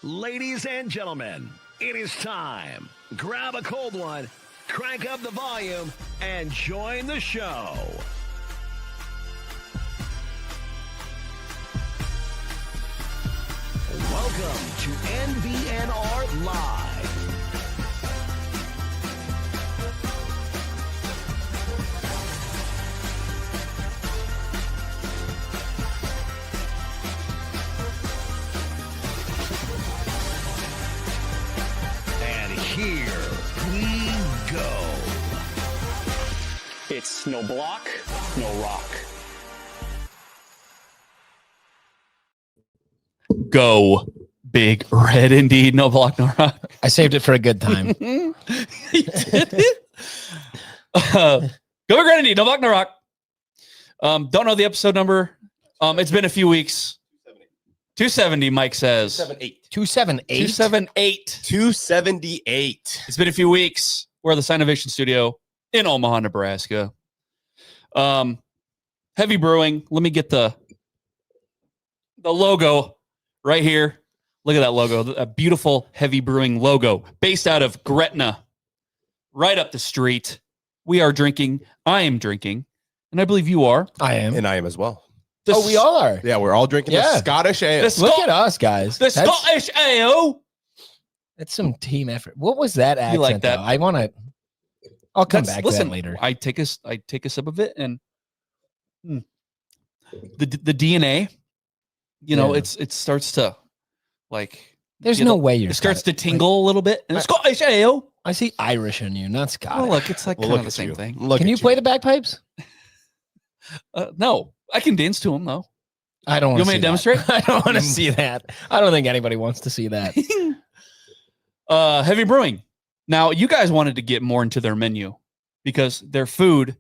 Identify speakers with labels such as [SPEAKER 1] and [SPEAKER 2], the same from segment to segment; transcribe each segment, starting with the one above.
[SPEAKER 1] Ladies and gentlemen, it is time. Grab a cold one, crank up the volume, and join the show. Welcome to NBNR Live. And here we go.
[SPEAKER 2] It's no block, no rock.
[SPEAKER 3] Go big red indeed. No block, no rock.
[SPEAKER 4] I saved it for a good time.
[SPEAKER 3] He did it. Go big red indeed. No block, no rock. Don't know the episode number. It's been a few weeks. 270, Mike says.
[SPEAKER 4] 278.
[SPEAKER 3] 278.
[SPEAKER 5] 278.
[SPEAKER 3] It's been a few weeks. We're at the Sinovation Studio in Omaha, Nebraska. Heavy Brewing. Let me get the logo right here. Look at that logo. A beautiful Heavy Brewing logo based out of Gretna, right up the street. We are drinking. I am drinking. And I believe you are.
[SPEAKER 4] I am.
[SPEAKER 5] And I am as well.
[SPEAKER 4] Oh, we all are.
[SPEAKER 5] Yeah, we're all drinking the Scottish ale.
[SPEAKER 4] Look at us, guys.
[SPEAKER 3] The Scottish ale.
[SPEAKER 4] That's some team effort. What was that accent?
[SPEAKER 3] You like that?
[SPEAKER 4] Though? I want to. I'll come back to that later.
[SPEAKER 3] I take a sip of it, and the DNA, you know, it starts to like.
[SPEAKER 4] There's no way you're.
[SPEAKER 3] It starts to tingle a little bit. And Scottish ale.
[SPEAKER 4] I see Irish in you, not Scottish.
[SPEAKER 3] Oh, look, it's like kind of the same thing.
[SPEAKER 4] Can you play the bagpipes?
[SPEAKER 3] No, I can dance to them though.
[SPEAKER 4] I don't.
[SPEAKER 3] You want me to demonstrate?
[SPEAKER 4] I don't want to see that. I don't think anybody wants to see that.
[SPEAKER 3] Heavy Brewing. Now, you guys wanted to get more into their menu because their food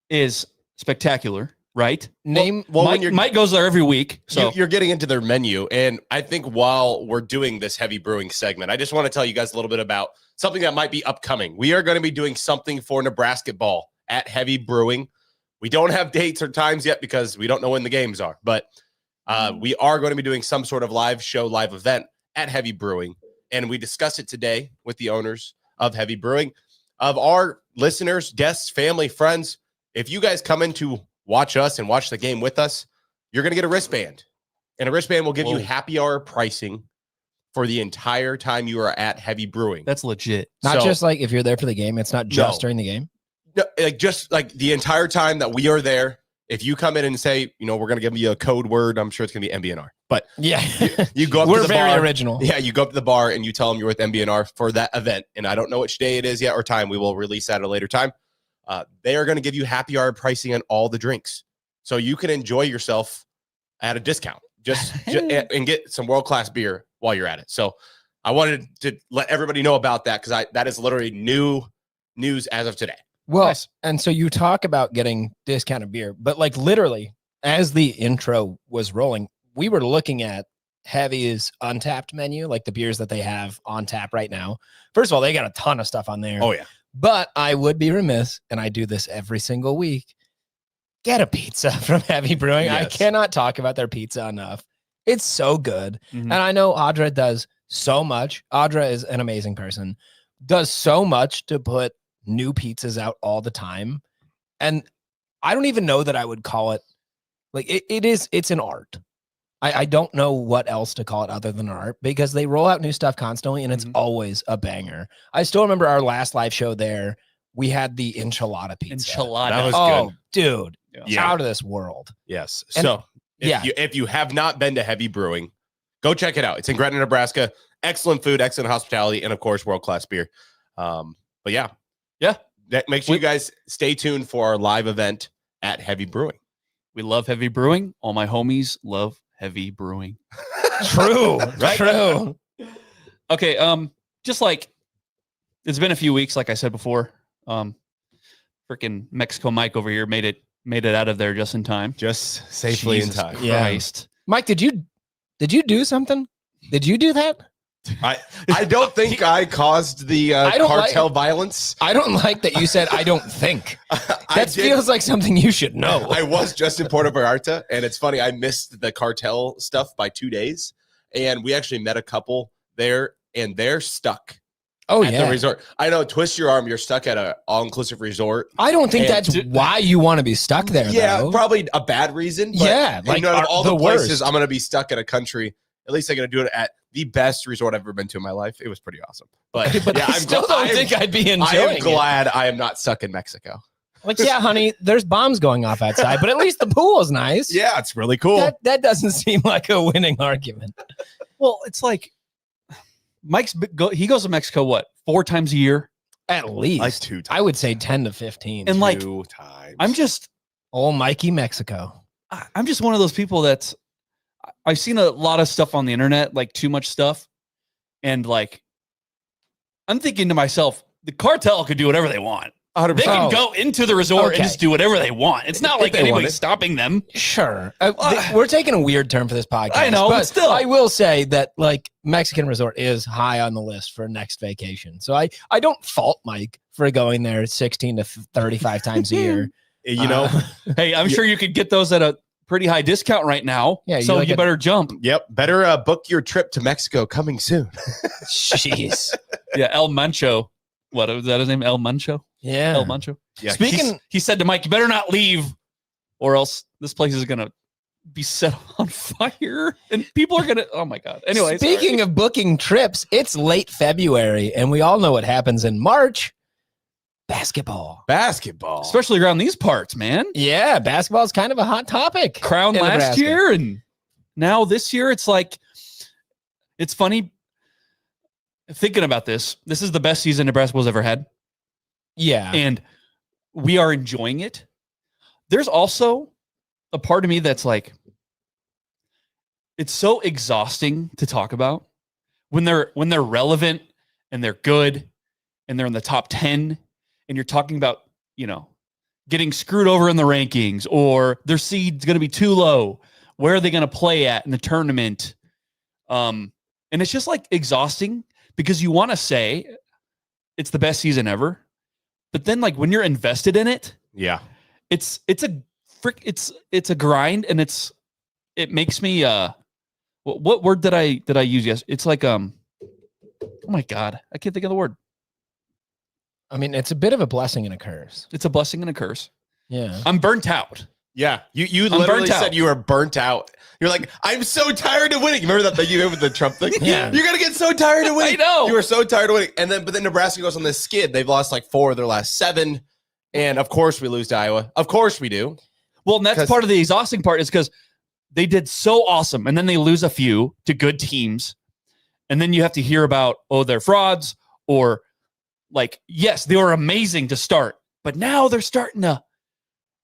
[SPEAKER 3] is spectacular, right? Mike goes there every week. So
[SPEAKER 5] you're getting into their menu. And I think while we're doing this Heavy Brewing segment, I just want to tell you guys a little bit about something that might be upcoming. We are going to be doing something for Nebrasketball at Heavy Brewing. We don't have dates or times yet because we don't know when the games are, but we are going to be doing some sort of live show, live event at Heavy Brewing. And we discussed it today with the owners of Heavy Brewing. Of our listeners, guests, family, friends, if you guys come in to watch us and watch the game with us, you're going to get a wristband. And a wristband will give you happy hour pricing for the entire time you are at Heavy Brewing.
[SPEAKER 3] That's legit.
[SPEAKER 4] Not just like if you're there for the game. It's not just during the game.
[SPEAKER 5] No, like just like the entire time that we are there. If you come in and say, you know, we're going to give you a code word, I'm sure it's going to be MBNR. But
[SPEAKER 4] yeah,
[SPEAKER 5] you go up
[SPEAKER 4] we're
[SPEAKER 5] to the
[SPEAKER 4] very
[SPEAKER 5] bar.
[SPEAKER 4] Original.
[SPEAKER 5] Yeah, you go up to the bar and you tell them you're with MBNR for that event. And I don't know which day it is yet or time. We will release that at a later time. They are going to give you happy hour pricing on all the drinks. So you can enjoy yourself at a discount just and get some world-class beer while you're at it. So I wanted to let everybody know about that because that is literally new news as of today.
[SPEAKER 4] Well, nice. And so you talk about getting discounted beer, but like literally as the intro was rolling, we were looking at Heavy's Untapped menu, like the beers that they have on tap right now. First of all, they got a ton of stuff on there.
[SPEAKER 5] Oh, yeah.
[SPEAKER 4] But I would be remiss, and I do this every single week, get a pizza from Heavy Brewing. Yes. I cannot talk about their pizza enough. It's so good. Mm-hmm. And I know Audra does so much. Audra is an amazing person, does so much to put new pizzas out all the time. And I don't even know that I would call it like it's an art. I don't know what else to call it other than art because they roll out new stuff constantly and it's always a banger. I still remember our last live show there. We had the enchilada pizza.
[SPEAKER 5] That was good.
[SPEAKER 4] Dude. Yeah. Out of this world.
[SPEAKER 5] Yes. And so if you have not been to Heavy Brewing, go check it out. It's in Gretna, Nebraska. Excellent food, excellent hospitality, and of course, world-class beer. But yeah. Make sure you guys stay tuned for our live event at Heavy Brewing.
[SPEAKER 3] We love Heavy Brewing. All my homies love Heavy Brewing.
[SPEAKER 4] True. Right? True.
[SPEAKER 3] Okay. Just like it's been a few weeks, like I said before. Freaking Mexico Mike over here made it out of there just in time.
[SPEAKER 5] Just safely
[SPEAKER 3] Jesus
[SPEAKER 5] in time.
[SPEAKER 3] Christ.
[SPEAKER 4] Yeah. Mike, did you do something? Did you do that?
[SPEAKER 5] I don't think I caused the cartel violence.
[SPEAKER 4] I don't like that you said I don't think. That feels like something you should know.
[SPEAKER 5] I was just in Puerto Vallarta, and it's funny. I missed the cartel stuff by 2 days, and we actually met a couple there and they're stuck
[SPEAKER 4] Oh,
[SPEAKER 5] at
[SPEAKER 4] yeah.
[SPEAKER 5] the resort. I know, twist your arm, you're stuck at an all-inclusive resort.
[SPEAKER 4] I don't think
[SPEAKER 5] And
[SPEAKER 4] that's why you want to be stuck there,
[SPEAKER 5] Yeah,
[SPEAKER 4] though.
[SPEAKER 5] probably a bad reason. But
[SPEAKER 4] Yeah, like
[SPEAKER 5] out of all the places
[SPEAKER 4] worst.
[SPEAKER 5] I'm going to be stuck in a country, at least I'm going to do it at the best resort I've ever been to in my life. It was pretty awesome. But,
[SPEAKER 4] But
[SPEAKER 5] yeah,
[SPEAKER 4] I still don't think I'd be
[SPEAKER 5] I
[SPEAKER 4] enjoying
[SPEAKER 5] am glad I am not stuck in Mexico.
[SPEAKER 4] it. Like, yeah, honey, there's bombs going off outside, but at least the pool is nice.
[SPEAKER 5] Yeah, it's really cool.
[SPEAKER 4] That doesn't seem like a winning argument.
[SPEAKER 3] Well, it's like he goes to Mexico, what, 4 times a year?
[SPEAKER 4] At least.
[SPEAKER 5] Like 2 times.
[SPEAKER 4] I would say 10 to 15.
[SPEAKER 3] And like,
[SPEAKER 5] 2 times.
[SPEAKER 4] Old Mikey Mexico.
[SPEAKER 3] I'm just one of those people that's, I've seen a lot of stuff on the internet, like too much stuff. And like, I'm thinking to myself, the cartel could do whatever they want.
[SPEAKER 5] 100%.
[SPEAKER 3] They can go into the resort
[SPEAKER 4] Okay.
[SPEAKER 3] and just do whatever they want. It's not
[SPEAKER 5] If
[SPEAKER 3] like
[SPEAKER 5] they want
[SPEAKER 3] anybody's
[SPEAKER 5] it.
[SPEAKER 3] stopping them.
[SPEAKER 4] Sure. We're taking a weird term for this podcast.
[SPEAKER 3] I know, but still.
[SPEAKER 4] I will say that like Mexican resort is high on the list for next vacation. So I don't fault Mike for going there 16 to 35 times a year.
[SPEAKER 5] You know,
[SPEAKER 3] Hey, I'm sure you could get those at a pretty high discount right now.
[SPEAKER 4] Yeah,
[SPEAKER 3] So
[SPEAKER 4] like
[SPEAKER 3] you better jump.
[SPEAKER 5] yep. Better book your trip to Mexico coming soon.
[SPEAKER 4] Jeez.
[SPEAKER 3] Yeah, El Mancho. What was that his name? El Mancho?
[SPEAKER 4] Yeah.
[SPEAKER 3] El Mancho.
[SPEAKER 5] Yeah.
[SPEAKER 3] He said to Mike, you better not leave or else this place is going to be set on fire and people are going to, oh my God. Anyway.
[SPEAKER 4] Speaking of booking trips, it's late February and we all know what happens in March. Basketball.
[SPEAKER 5] Basketball.
[SPEAKER 3] especially around these parts, man.
[SPEAKER 4] Yeah, basketball is kind of a hot topic.
[SPEAKER 3] Crown
[SPEAKER 4] in
[SPEAKER 3] last
[SPEAKER 4] Nebraska.
[SPEAKER 3] year and now this year, it's like, it's funny thinking about this. This is the best season Nebraska's ever had.
[SPEAKER 4] Yeah.
[SPEAKER 3] And we are enjoying it. There's also a part of me that's like, it's so exhausting to talk about when they're relevant and they're good and they're in the top 10 and you're talking about, getting screwed over in the rankings or their seed's going to be too low. Where are they going to play at in the tournament? And it's just like exhausting because you want to say it's the best season ever. But then like when you're invested in it,
[SPEAKER 5] Yeah.
[SPEAKER 3] it's a grind and it makes me what word did I use? Yes. It's like oh my God, I can't think of the word.
[SPEAKER 4] I mean, it's a bit of a blessing and a curse.
[SPEAKER 3] It's a blessing and a curse.
[SPEAKER 4] Yeah.
[SPEAKER 3] I'm burnt out.
[SPEAKER 5] Yeah. You
[SPEAKER 3] I'm
[SPEAKER 5] literally
[SPEAKER 3] burnt out.
[SPEAKER 5] said you were burnt out. You're like, I'm so tired of winning. Remember that thing you did with the Trump thing?
[SPEAKER 4] Yeah.
[SPEAKER 5] You're going to get so tired of winning.
[SPEAKER 3] I know.
[SPEAKER 5] You were so tired of winning. But then Nebraska goes on this skid. They've lost like 4 of their last 7. And of course we lose to Iowa. Of course we do.
[SPEAKER 3] Well, and that's part of the exhausting part is because they did so awesome and then they lose a few to good teams. And then you have to hear about, they're frauds or like, yes, they were amazing to start, but now they're starting to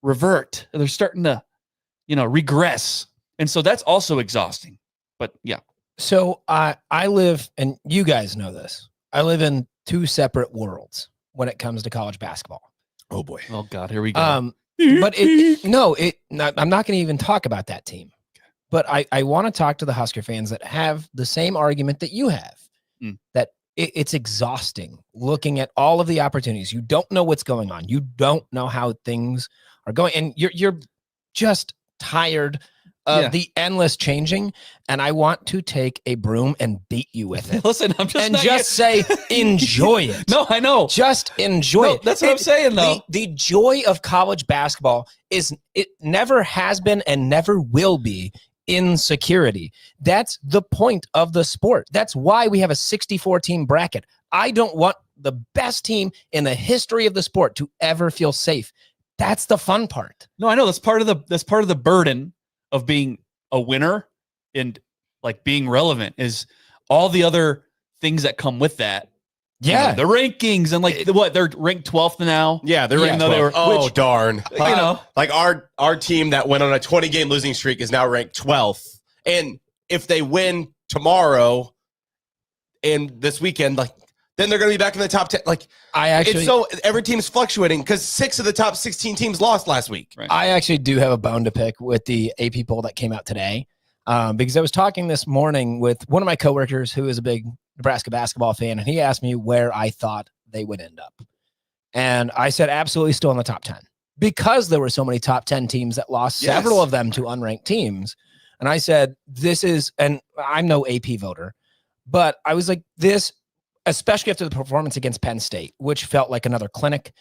[SPEAKER 3] revert. They're starting to, regress. And so that's also exhausting. But yeah.
[SPEAKER 4] So I live, and you guys know this, I live in 2 separate worlds when it comes to college basketball.
[SPEAKER 5] Oh boy.
[SPEAKER 3] Oh God, here we go.
[SPEAKER 4] But I'm not going to even talk about that team. But I want to talk to the Husker fans that have the same argument that you have, that it's exhausting looking at all of the opportunities. You don't know what's going on. You don't know how things are going, and you're just tired of the endless changing. And I want to take a broom and beat you with it.
[SPEAKER 3] Listen, I'm just
[SPEAKER 4] and
[SPEAKER 3] not
[SPEAKER 4] just say, enjoy it.
[SPEAKER 3] No, I know.
[SPEAKER 4] Just enjoy it.
[SPEAKER 3] That's what I'm saying, though.
[SPEAKER 4] The joy of college basketball is it never has been and never will be insecurity. That's the point of the sport. That's why we have a 64 team bracket. I don't want the best team in the history of the sport to ever feel safe. That's the fun part.
[SPEAKER 3] No, I know that's part of the burden of being a winner and like being relevant is all the other things that come with that.
[SPEAKER 4] Yeah.
[SPEAKER 3] The rankings and like they're ranked 12th now.
[SPEAKER 5] Yeah, they're ranked 12th. Darn. Like our team that went on a 20-game losing streak is now ranked 12th. And if they win tomorrow and this weekend, like then they're going to be back in the top 10. Like every team's fluctuating because 6 of the top 16 teams lost last week.
[SPEAKER 3] Right.
[SPEAKER 4] I actually do have a bone to pick with the AP poll that came out today. Because I was talking this morning with one of my coworkers who is a big Nebraska basketball fan, and he asked me where I thought they would end up. And I said, absolutely still in the top 10 because there were so many top 10 teams that lost several of them to unranked teams. And I said, and I'm no AP voter, But I was like, this, especially after the performance against Penn State, which felt like another clinic.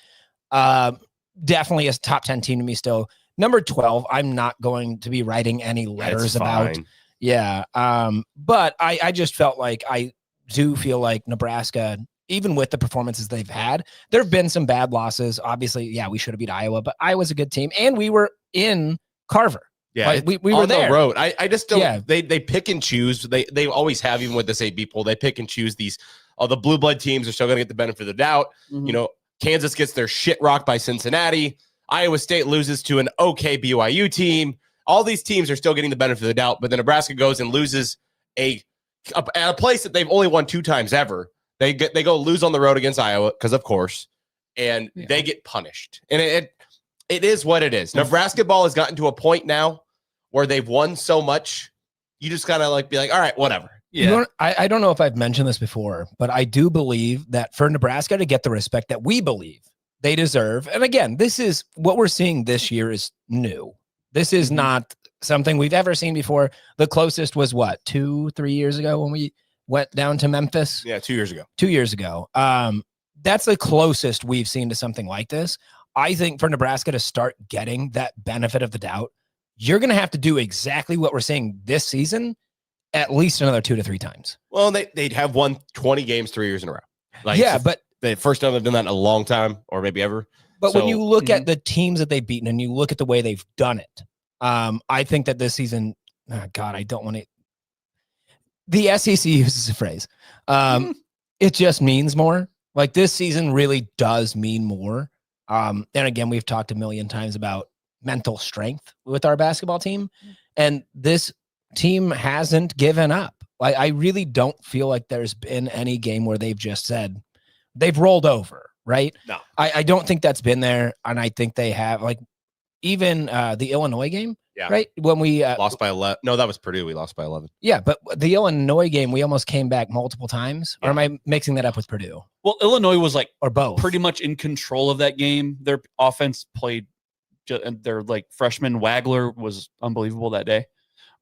[SPEAKER 4] Definitely a top 10 team to me still. Number 12, I'm not going to be writing any letters about. Yeah. But I just felt like I do feel like Nebraska, even with the performances they've had, there have been some bad losses. Obviously, yeah, we should have beat Iowa, but Iowa's a good team. And we were in Carver.
[SPEAKER 5] Yeah,
[SPEAKER 4] like, we were
[SPEAKER 5] on
[SPEAKER 4] there.
[SPEAKER 5] The road. I just don't.
[SPEAKER 4] Yeah.
[SPEAKER 5] They pick and choose. They always have, even with this AB poll. They pick and choose these. All the blue blood teams are still going to get the benefit of the doubt.
[SPEAKER 4] Mm-hmm.
[SPEAKER 5] You know, Kansas gets their shit rocked by Cincinnati. Iowa State loses to an okay BYU team. All these teams are still getting the benefit of the doubt, but then Nebraska goes and loses at a place that they've only won 2 times ever. They go lose on the road against Iowa because, of course, and they get punished. And it is what it is. Nebrasketball has gotten to a point now where they've won so much, you just gotta like be like, all right, whatever.
[SPEAKER 4] Yeah. You know, I don't know if I've mentioned this before, but I do believe that for Nebraska to get the respect that we believe they deserve. And again, this is what we're seeing this year is new. This is not something we've ever seen before. The closest was what, 2-3 years ago when we went down to Memphis?
[SPEAKER 5] Yeah, 2 years ago.
[SPEAKER 4] 2 years ago. That's the closest we've seen to something like this. I think for Nebraska to start getting that benefit of the doubt, you're going to have to do exactly what we're seeing this season at least another 2 to 3 times.
[SPEAKER 5] Well, they'd have won 20 games 3 years in a row. Like,
[SPEAKER 4] yeah, but
[SPEAKER 5] the first time they've done that in a long time, or maybe ever.
[SPEAKER 4] But when you look at the teams that they've beaten and you look at the way they've done it, I think that this season, I don't want to. The SEC uses a phrase. It just means more. Like this season really does mean more. And again, we've talked a million times about mental strength with our basketball team, and this team hasn't given up. I really don't feel like there's been any game where they've just said they've rolled over, right?
[SPEAKER 5] No,
[SPEAKER 4] I don't think that's been there. And I think they have, like, even the Illinois game, right? When we
[SPEAKER 5] lost by 11. No, that was Purdue. We lost by 11.
[SPEAKER 4] Yeah, but the Illinois game, we almost came back multiple times. Or am I mixing that up with Purdue?
[SPEAKER 3] Well, Illinois was like,
[SPEAKER 4] or both,
[SPEAKER 3] pretty much in control of that game. Their offense played, their like freshman Wagler was unbelievable that day.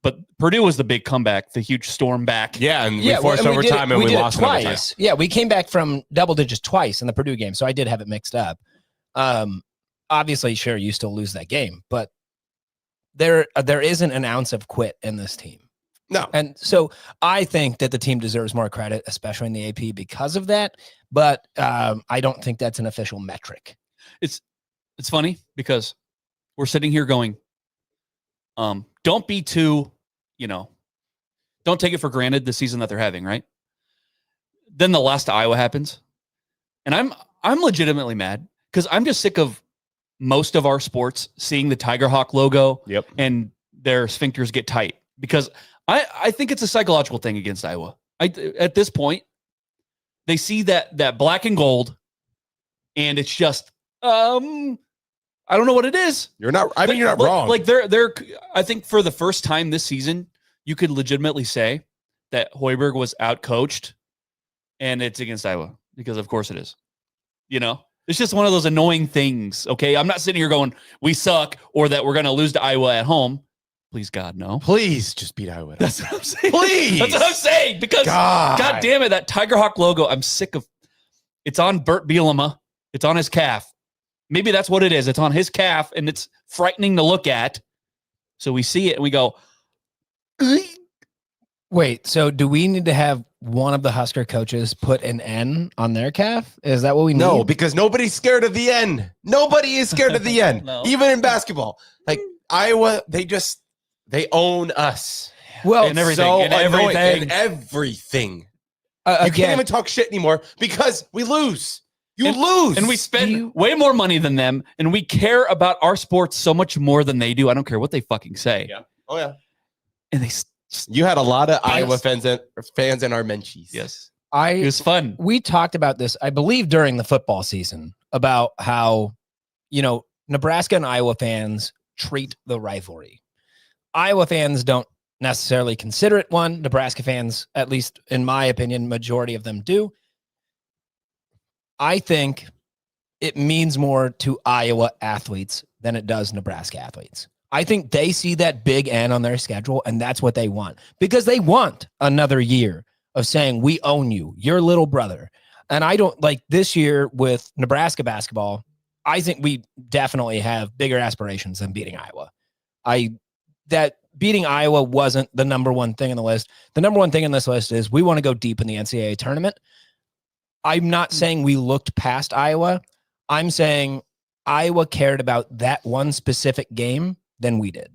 [SPEAKER 3] But Purdue was the big comeback, the huge storm back.
[SPEAKER 5] Yeah, and we forced overtime and we lost
[SPEAKER 4] twice. Yeah, we came back from double digits twice in the Purdue game, so I did have it mixed up. Obviously, sure, you still lose that game, but there isn't an ounce of quit in this team.
[SPEAKER 5] No.
[SPEAKER 4] And so I think that the team deserves more credit, especially in the AP, because of that. But I don't think that's an official metric.
[SPEAKER 3] It's funny because we're sitting here going, don't be too, don't take it for granted the season that they're having, right? Then the loss to Iowa happens. And I'm legitimately mad because I'm just sick of most of our sports seeing the Tiger Hawk logo and their sphincters get tight, because I think it's a psychological thing against Iowa. At this point, they see that black and gold, and it's just I don't know what it is.
[SPEAKER 5] You're not wrong.
[SPEAKER 3] Like they're I think for the first time this season, you could legitimately say that Hoiberg was outcoached, and it's against Iowa, because of course it is. It's just one of those annoying things. Okay, I'm not sitting here going, we suck, or that we're going to lose to Iowa at home. Please, God, no.
[SPEAKER 5] Please just beat Iowa.
[SPEAKER 3] That's what I'm saying.
[SPEAKER 5] Please.
[SPEAKER 3] That's what I'm saying. Because God damn it, that Tiger Hawk logo, I'm sick of. It's on Bert Bielema. It's on his calf. Maybe that's what it is. It's on his calf, and it's frightening to look at. So we see it and we go,
[SPEAKER 4] wait, so do we need to have one of the Husker coaches put an N on their calf? Is that what we need?
[SPEAKER 5] No, because nobody's scared of the N. Nobody is scared of the N, even in basketball. Like Iowa, they own us.
[SPEAKER 4] Well,
[SPEAKER 3] and everything.
[SPEAKER 5] So
[SPEAKER 3] and
[SPEAKER 5] everything.
[SPEAKER 4] You
[SPEAKER 5] can't even talk shit anymore because we lose. You lose.
[SPEAKER 3] And we spend way more money than them, and we care about our sports so much more than they do. I don't care what they fucking say.
[SPEAKER 5] Yeah. Oh, yeah.
[SPEAKER 3] And
[SPEAKER 5] you had a lot of Iowa fans in our Menchies.
[SPEAKER 3] Yes. It was fun.
[SPEAKER 4] We talked about this, I believe, during the football season, about how, Nebraska and Iowa fans treat the rivalry. Iowa fans don't necessarily consider it one. Nebraska fans, at least in my opinion, majority of them do. I think it means more to Iowa athletes than it does Nebraska athletes. I think they see that big N on their schedule, and that's what they want, because they want another year of saying, we own you, your little brother. And I don't like this year with Nebraska basketball. I think we definitely have bigger aspirations than beating Iowa. That beating Iowa wasn't the number one thing on the list. The number one thing on this list is we want to go deep in the NCAA tournament. I'm not saying we looked past Iowa. I'm saying Iowa cared about that one specific game than we did.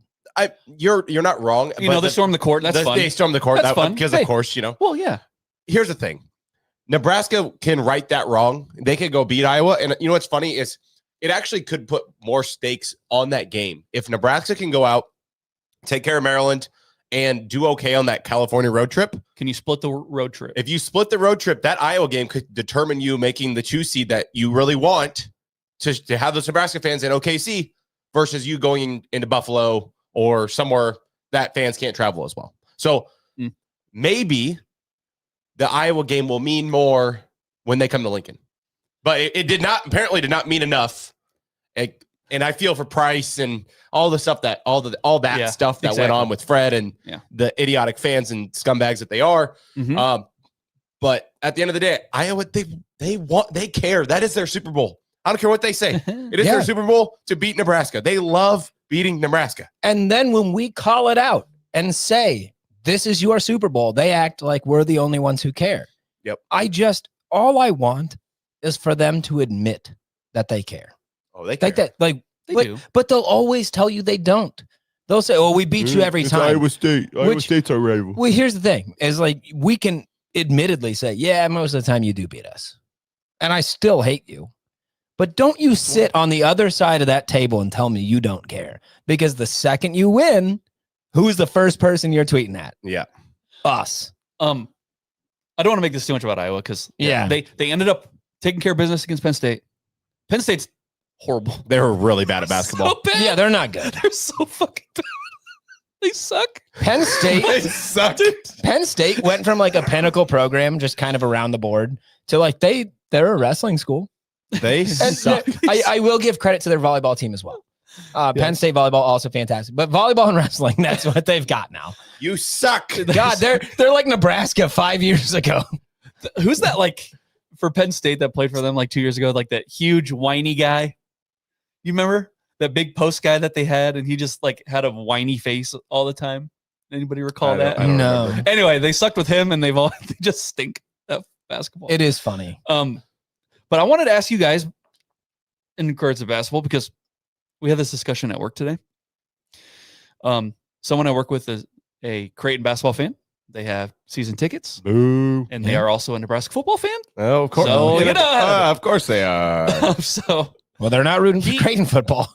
[SPEAKER 5] You're not wrong.
[SPEAKER 3] They stormed the court. That's fun.
[SPEAKER 5] They stormed the court.
[SPEAKER 3] That's fun.
[SPEAKER 5] Because,
[SPEAKER 3] Hey.
[SPEAKER 5] of course,
[SPEAKER 3] Well, yeah.
[SPEAKER 5] Here's the thing. Nebraska can right that wrong. They could go beat Iowa. And you know what's funny is it actually could put more stakes on that game. If Nebraska can go out, take care of Maryland, and do okay on that California road trip.
[SPEAKER 3] Can you split the road trip?
[SPEAKER 5] If you split the road trip, that Iowa game could determine you making the 2 seed that you really want to have those Nebraska fans in OKC versus you going into Buffalo or somewhere that fans can't travel as well. So maybe the Iowa game will mean more when they come to Lincoln. But it apparently did not mean enough. And I feel for Price and all the stuff that all that stuff that went on with Fred and the idiotic fans and scumbags that they are.
[SPEAKER 3] Mm-hmm.
[SPEAKER 5] But at the end of the day, Iowa, they care. That is their Super Bowl. I don't care what they say. It is their Super Bowl to beat Nebraska. They love beating Nebraska.
[SPEAKER 4] And then when we call it out and say, this is your Super Bowl, they act like we're the only ones who care.
[SPEAKER 5] Yep.
[SPEAKER 4] All I want is for them to admit that they care.
[SPEAKER 5] Oh, they care.
[SPEAKER 4] They
[SPEAKER 3] do.
[SPEAKER 4] But they'll always tell you they don't. They'll say, "Oh, we beat you every time."
[SPEAKER 5] Iowa State. Iowa State's our rival.
[SPEAKER 4] Well, here's the thing: is like we can admittedly say, "Yeah, most of the time you do beat us," and I still hate you. But don't you sit on the other side of that table and tell me you don't care, because the second you win, who's the first person you're tweeting at?
[SPEAKER 5] Yeah,
[SPEAKER 4] us.
[SPEAKER 3] I don't want to make this too much about Iowa because they ended up taking care of business against Penn State. Penn State's horrible.
[SPEAKER 5] They were really bad at basketball.
[SPEAKER 3] So bad.
[SPEAKER 4] Yeah, they're not good.
[SPEAKER 3] They're so fucking bad. They suck.
[SPEAKER 4] Penn State.
[SPEAKER 5] They suck.
[SPEAKER 4] Penn State went from like a pinnacle program, just kind of around the board, to like they're a wrestling school.
[SPEAKER 5] They
[SPEAKER 4] And
[SPEAKER 5] suck.
[SPEAKER 4] I will give credit to their volleyball team as well. Penn State volleyball also fantastic, but volleyball and wrestling, that's what they've got now.
[SPEAKER 5] You suck.
[SPEAKER 4] God, they're like Nebraska 5 years ago.
[SPEAKER 3] Who's that like for Penn State that played for them like 2 years ago? Like that huge whiny guy. You remember that big post guy that they had, and he just like had a whiny face all the time. Anybody recall that?
[SPEAKER 5] I don't
[SPEAKER 4] No.
[SPEAKER 5] remember.
[SPEAKER 3] Anyway, they sucked with him, and they just stink at basketball.
[SPEAKER 4] It is funny.
[SPEAKER 3] But I wanted to ask you guys in regards to basketball because we had this discussion at work today. Someone I work with is a Creighton basketball fan. They have season tickets,
[SPEAKER 5] Boo.
[SPEAKER 3] and they are also a Nebraska football fan.
[SPEAKER 5] Oh, of course.
[SPEAKER 3] So,
[SPEAKER 5] of course they are.
[SPEAKER 3] So
[SPEAKER 4] Well, they're not rooting for Creighton football.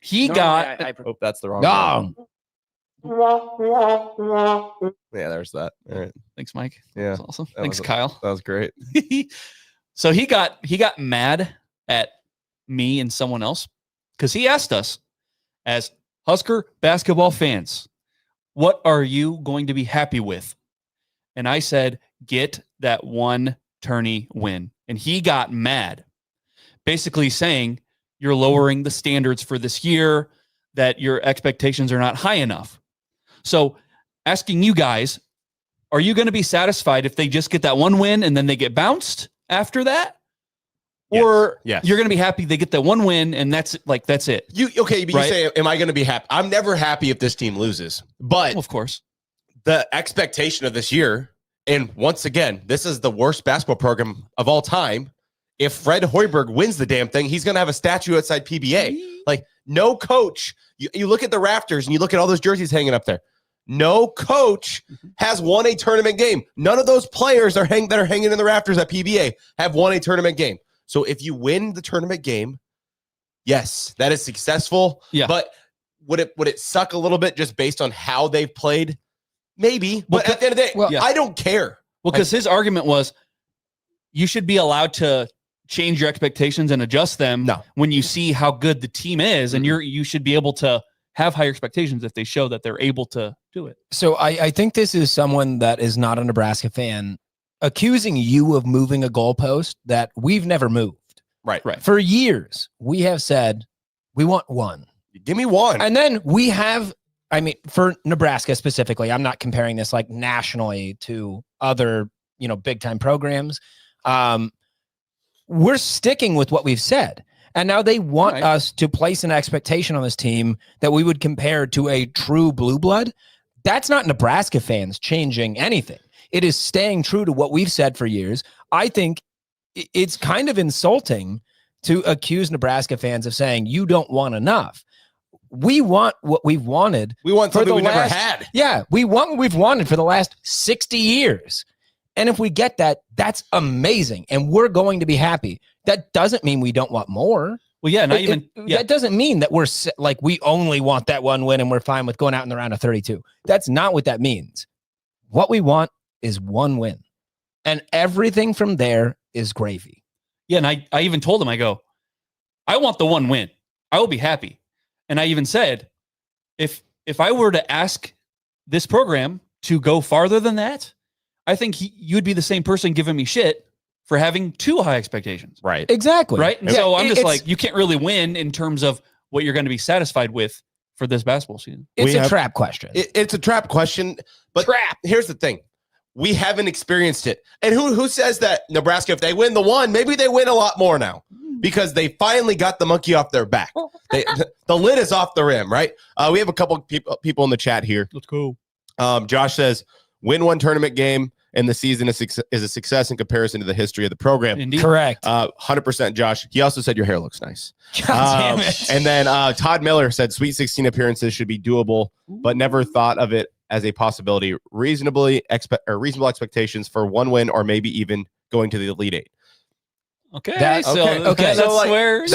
[SPEAKER 3] he got
[SPEAKER 5] Oh, that's the wrong
[SPEAKER 4] No.
[SPEAKER 5] Yeah, there's that. All right.
[SPEAKER 3] thanks, Mike.
[SPEAKER 5] Yeah.
[SPEAKER 3] That's awesome.
[SPEAKER 5] That
[SPEAKER 3] Thanks,
[SPEAKER 5] was-
[SPEAKER 3] Kyle.
[SPEAKER 5] That was great.
[SPEAKER 3] So he got mad at me and someone else because he asked us as Husker basketball fans, what are you going to be happy with? And I said, get that one tourney win. And he got mad, basically saying you're lowering the standards for this year, that your expectations are not high enough. So asking you guys, are you going to be satisfied if they just get that one win and then they get bounced after that?
[SPEAKER 5] Yes.
[SPEAKER 3] Or
[SPEAKER 5] Yes.
[SPEAKER 3] you're going to be happy they get that one win and that's it, that's it.
[SPEAKER 5] But
[SPEAKER 3] Right?
[SPEAKER 5] you say, am I going to be happy? I'm never happy if this team loses. But
[SPEAKER 3] Well, of course.
[SPEAKER 5] the expectation of this year, and once again, this is the worst basketball program of all time. If Fred Hoiberg wins the damn thing, he's going to have a statue outside PBA. Like, no coach. You look at the rafters and you look at all those jerseys hanging up there. No coach has won a tournament game. None of those players that are hanging in the rafters at PBA have won a tournament game. So if you win the tournament game, yes, that is successful.
[SPEAKER 3] Yeah.
[SPEAKER 5] But would it suck a little bit just based on how they've played? Maybe. But at the end of the day,
[SPEAKER 4] well,
[SPEAKER 5] I don't care.
[SPEAKER 3] Well, because his argument was you should be allowed to change your expectations and adjust them when you see how good the team is. And you should be able to have higher expectations if they show that they're able to do it.
[SPEAKER 4] So I think this is someone that is not a Nebraska fan accusing you of moving a goalpost that we've never moved.
[SPEAKER 5] Right.
[SPEAKER 4] For years, we have said we want one.
[SPEAKER 5] Give me one.
[SPEAKER 4] And then we have, I mean, for Nebraska specifically, I'm not comparing this like nationally to other, big time programs. We're sticking with what we've said. And now they want us to place an expectation on this team that we would compare to a true blue blood. That's not Nebraska fans changing anything. It is staying true to what we've said for years. I think it's kind of insulting to accuse Nebraska fans of saying you don't want enough. We want what we've wanted.
[SPEAKER 5] We want something we never had.
[SPEAKER 4] Yeah, we want what we've wanted for the last 60 years. And if we get that, that's amazing. And we're going to be happy. That doesn't mean we don't want more.
[SPEAKER 3] Well, yeah,
[SPEAKER 4] that doesn't mean that we're like, we only want that one win and we're fine with going out in the round of 32. That's not what that means. What we want is one win. And everything from there is gravy.
[SPEAKER 3] Yeah, and I even told him, I go, I want the one win. I will be happy. And I even said, if I were to ask this program to go farther than that, I think you'd be the same person giving me shit for having too high expectations.
[SPEAKER 5] Right.
[SPEAKER 4] Exactly.
[SPEAKER 3] Right. And so I'm just like, you can't really win in terms of what you're going to be satisfied with for this basketball season.
[SPEAKER 4] It's a trap question.
[SPEAKER 5] It's a trap question. But here's the thing. We haven't experienced it. And who says that Nebraska, if they win the one, maybe they win a lot more now because they finally got the monkey off their back. The lid is off the rim, right? We have a couple people in the chat here.
[SPEAKER 3] Let's go.
[SPEAKER 5] Josh says, win one tournament game and the season is a success in comparison to the history of the program.
[SPEAKER 3] Indeed.
[SPEAKER 4] Correct.
[SPEAKER 5] 100% Josh. He also said your hair looks nice.
[SPEAKER 4] God damn it.
[SPEAKER 5] And then Todd Miller said Sweet 16 appearances should be doable, but never thought of it as a possibility. Reasonable expectations for one win or maybe even going to the Elite Eight.
[SPEAKER 3] Okay.
[SPEAKER 4] That's
[SPEAKER 3] where.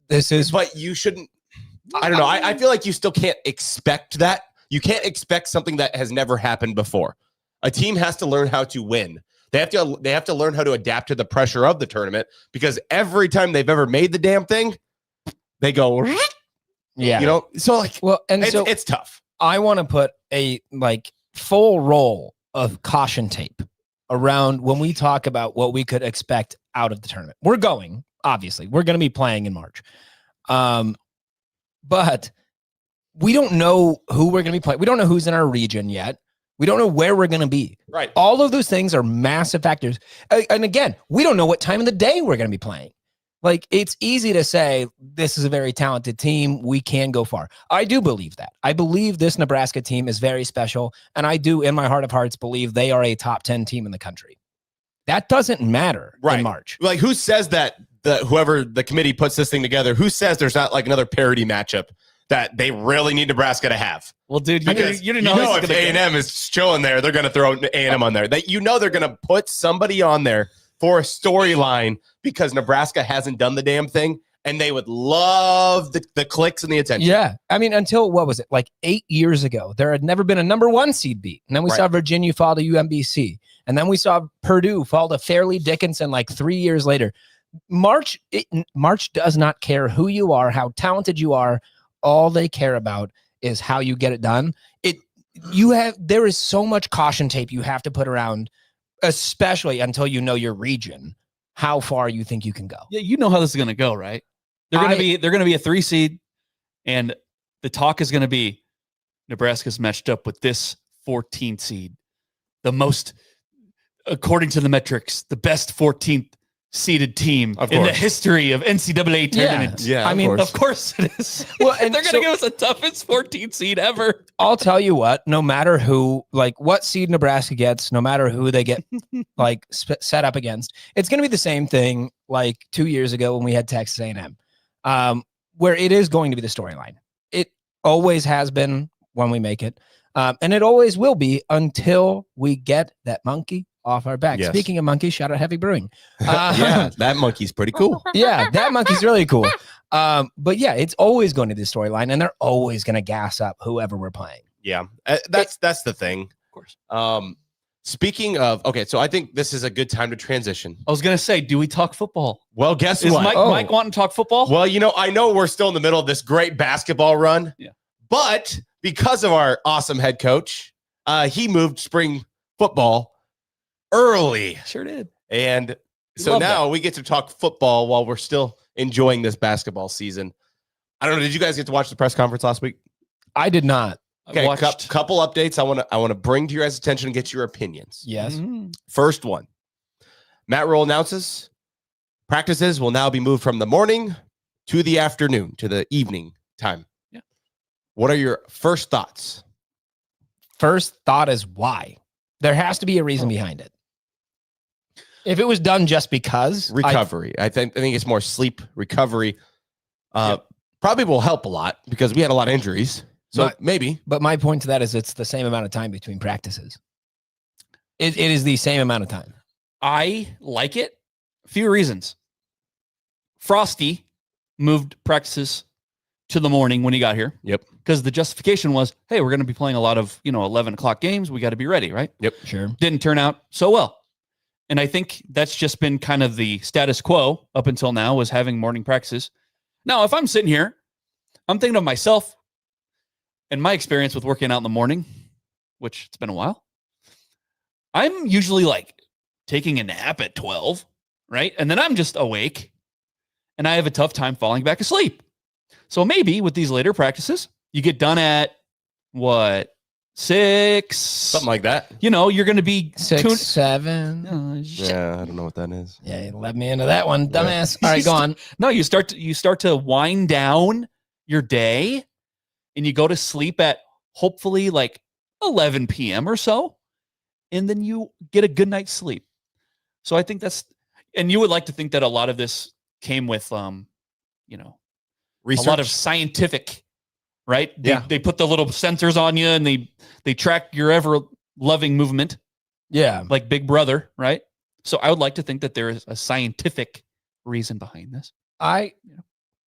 [SPEAKER 4] This is.
[SPEAKER 5] But you shouldn't. I don't know. I feel like you still can't expect that. You can't expect something that has never happened before. A team has to learn how to win. They have to learn how to adapt to the pressure of the tournament because every time they've ever made the damn thing, they go,
[SPEAKER 4] yeah.
[SPEAKER 5] So like,
[SPEAKER 4] well, and
[SPEAKER 5] it's tough.
[SPEAKER 4] I want to put a full roll of caution tape around when we talk about what we could expect out of the tournament. We're going to be playing in March. But we don't know who we're going to be playing. We don't know who's in our region yet. We don't know where we're going to be.
[SPEAKER 5] Right.
[SPEAKER 4] All of those things are massive factors. And again, we don't know what time of the day we're going to be playing. It's easy to say this is a very talented team. We can go far. I do believe that. I believe this Nebraska team is very special. And I do, in my heart of hearts, believe they are a top 10 team in the country. That doesn't matter in March.
[SPEAKER 5] Like, who says that whoever the committee puts this thing together, who says there's not another parity matchup that they really need Nebraska to have?
[SPEAKER 3] Well, dude, you didn't know
[SPEAKER 5] if A&M is chilling there, they're going to throw A&M on there. They're going to put somebody on there for a storyline because Nebraska hasn't done the damn thing, and they would love the clicks and the attention.
[SPEAKER 4] Yeah. I mean, until, 8 years ago, there had never been a number one seed beat. And then we saw Virginia fall to UMBC. And then we saw Purdue fall to Fairleigh Dickinson 3 years later. March does not care who you are, how talented you are. All they care about is how you get it done. There is so much caution tape you have to put around, especially until you know your region, how far you think you can go.
[SPEAKER 3] Yeah, you know how this is going to go, right? They're going to be a 3 seed, and the talk is going to be Nebraska's matched up with this 14 seed, the most, according to the metrics, the best 14th seeded team in the history of NCAA tournament.
[SPEAKER 5] Yeah,
[SPEAKER 3] of course it is. Well, and they're going to give us the toughest 14th seed ever.
[SPEAKER 4] I'll tell you what, no matter who, what seed Nebraska gets, no matter who they get set up against, it's going to be the same thing 2 years ago when we had Texas A&M, where it is going to be the storyline. It always has been when we make it, and it always will be until we get that monkey off our back. Yes. Speaking of monkeys, shout out Heavy Brewing.
[SPEAKER 5] Yeah, that monkey's pretty cool.
[SPEAKER 4] Yeah, that monkey's really cool. But yeah, it's always going to be the storyline, and they're always going to gas up whoever we're playing.
[SPEAKER 5] Yeah, that's the thing. Of course. Speaking of, so I think this is a good time to transition.
[SPEAKER 3] I was going to say, do we talk football?
[SPEAKER 5] Well, guess
[SPEAKER 3] what?
[SPEAKER 5] Is
[SPEAKER 3] Mike wanting to talk football?
[SPEAKER 5] Well, I know we're still in the middle of this great basketball run.
[SPEAKER 3] Yeah.
[SPEAKER 5] But because of our awesome head coach, he moved spring football early.
[SPEAKER 3] Sure did.
[SPEAKER 5] And so now we get to talk football while we're still enjoying this basketball season. I don't know. Did you guys get to watch the press conference last week?
[SPEAKER 4] I did not.
[SPEAKER 5] Okay,
[SPEAKER 3] Watched.
[SPEAKER 5] couple updates. I want to bring to your guys' attention and get your opinions.
[SPEAKER 4] Yes.
[SPEAKER 5] First one, Matt Rhule announces practices will now be moved from the morning to the afternoon, to the evening time.
[SPEAKER 3] Yeah.
[SPEAKER 5] What are your first thoughts?
[SPEAKER 4] First thought is why? There has to be a reason behind it. If it was done just because
[SPEAKER 5] Recovery. I think it's more sleep recovery. Probably will help a lot because we had a lot of injuries. So maybe.
[SPEAKER 4] But my point to that is it's the same amount of time between practices. It is the same amount of time.
[SPEAKER 3] I like it. A few reasons. Frosty moved practices to the morning when he got here.
[SPEAKER 5] Yep.
[SPEAKER 3] Because the justification was, hey, we're going to be playing a lot of 11 o'clock games. We got to be ready, right?
[SPEAKER 5] Yep.
[SPEAKER 4] Sure.
[SPEAKER 3] Didn't turn out so well. And I think that's just been kind of the status quo up until now, was having morning practices. Now, if I'm sitting here, I'm thinking of myself and my experience with working out in the morning, which it's been a while. I'm usually like taking a nap at 12, right? And then I'm just awake and I have a tough time falling back asleep. So maybe with these later practices, you get done at what? 6,
[SPEAKER 5] something like that.
[SPEAKER 3] You're going to be
[SPEAKER 4] 6, 7.
[SPEAKER 5] Yeah, I don't know what that is.
[SPEAKER 4] Yeah, you let me into that one, dumbass. All right, go on.
[SPEAKER 3] No, you start to wind down your day, and you go to sleep at hopefully like 11 p.m. or so, and then you get a good night's sleep. So I think and you would like to think that a lot of this came with,
[SPEAKER 5] Research.
[SPEAKER 3] a lot of scientific. Right?
[SPEAKER 5] Yeah.
[SPEAKER 3] They put the little sensors on you and they track your ever loving movement.
[SPEAKER 4] Yeah.
[SPEAKER 3] Like Big Brother, right? So I would like to think that there is a scientific reason behind this.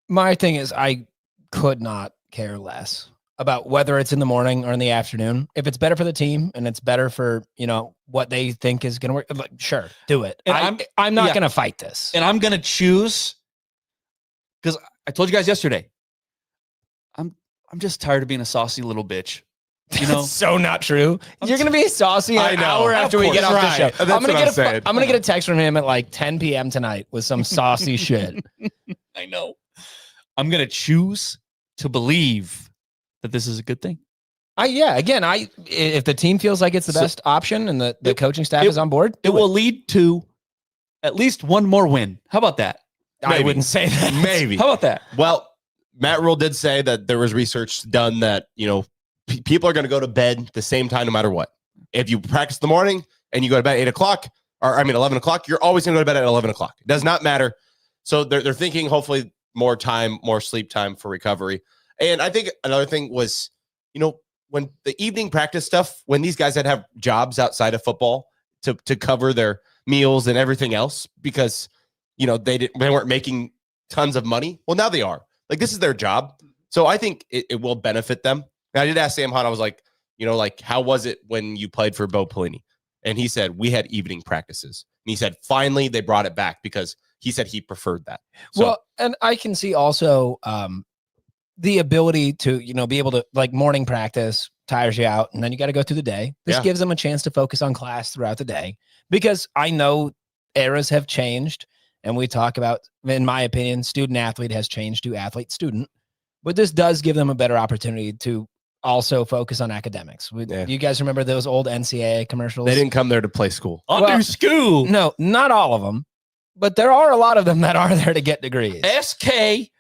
[SPEAKER 4] My thing is I could not care less about whether it's in the morning or in the afternoon. If it's better for the team and it's better for, what they think is going to work, like, sure, do it.
[SPEAKER 3] And
[SPEAKER 4] I'm not going to fight this.
[SPEAKER 3] And I'm going to choose, because I told you guys yesterday, I'm just tired of being a saucy little bitch.
[SPEAKER 4] That's so not true. You're going to be saucy an hour after we get off the show.
[SPEAKER 5] That's
[SPEAKER 4] I'm going to get a text from him at like 10 p.m. tonight with some saucy shit.
[SPEAKER 3] I know. I'm going to choose to believe that this is a good thing.
[SPEAKER 4] If the team feels like it's the best option and the coaching staff is on board,
[SPEAKER 3] it will lead to at least one more win. How about that?
[SPEAKER 4] I wouldn't say that.
[SPEAKER 5] Maybe.
[SPEAKER 3] How about that?
[SPEAKER 5] Well, Matt Rhule did say that there was research done that, people are going to go to bed the same time no matter what. If you practice in the morning and you go to bed at 8 o'clock, 11 o'clock, you're always going to go to bed at 11 o'clock. It does not matter. So they're thinking hopefully more time, more sleep time for recovery. And I think another thing was, when the evening practice stuff, when these guys had to have jobs outside of football to cover their meals and everything else, because, they weren't making tons of money. Well, now they are. Like, this is their job. So I think it will benefit them. And I did ask Sam Hunt, I was like, how was it when you played for Bo Pelini? And he said, we had evening practices. And he said, finally, they brought it back because he said he preferred that. So,
[SPEAKER 4] well, and I can see also the ability to, be able to, like, morning practice tires you out and then you got to go through the day. This gives them a chance to focus on class throughout the day, because I know eras have changed. And we talk about, in my opinion, student athlete has changed to athlete student, but this does give them a better opportunity to also focus on academics. You guys remember those old NCAA commercials?
[SPEAKER 5] They didn't come there to play school.
[SPEAKER 3] Under school.
[SPEAKER 4] No, not all of them, but there are a lot of them that are there to get degrees.
[SPEAKER 3] SKEWL.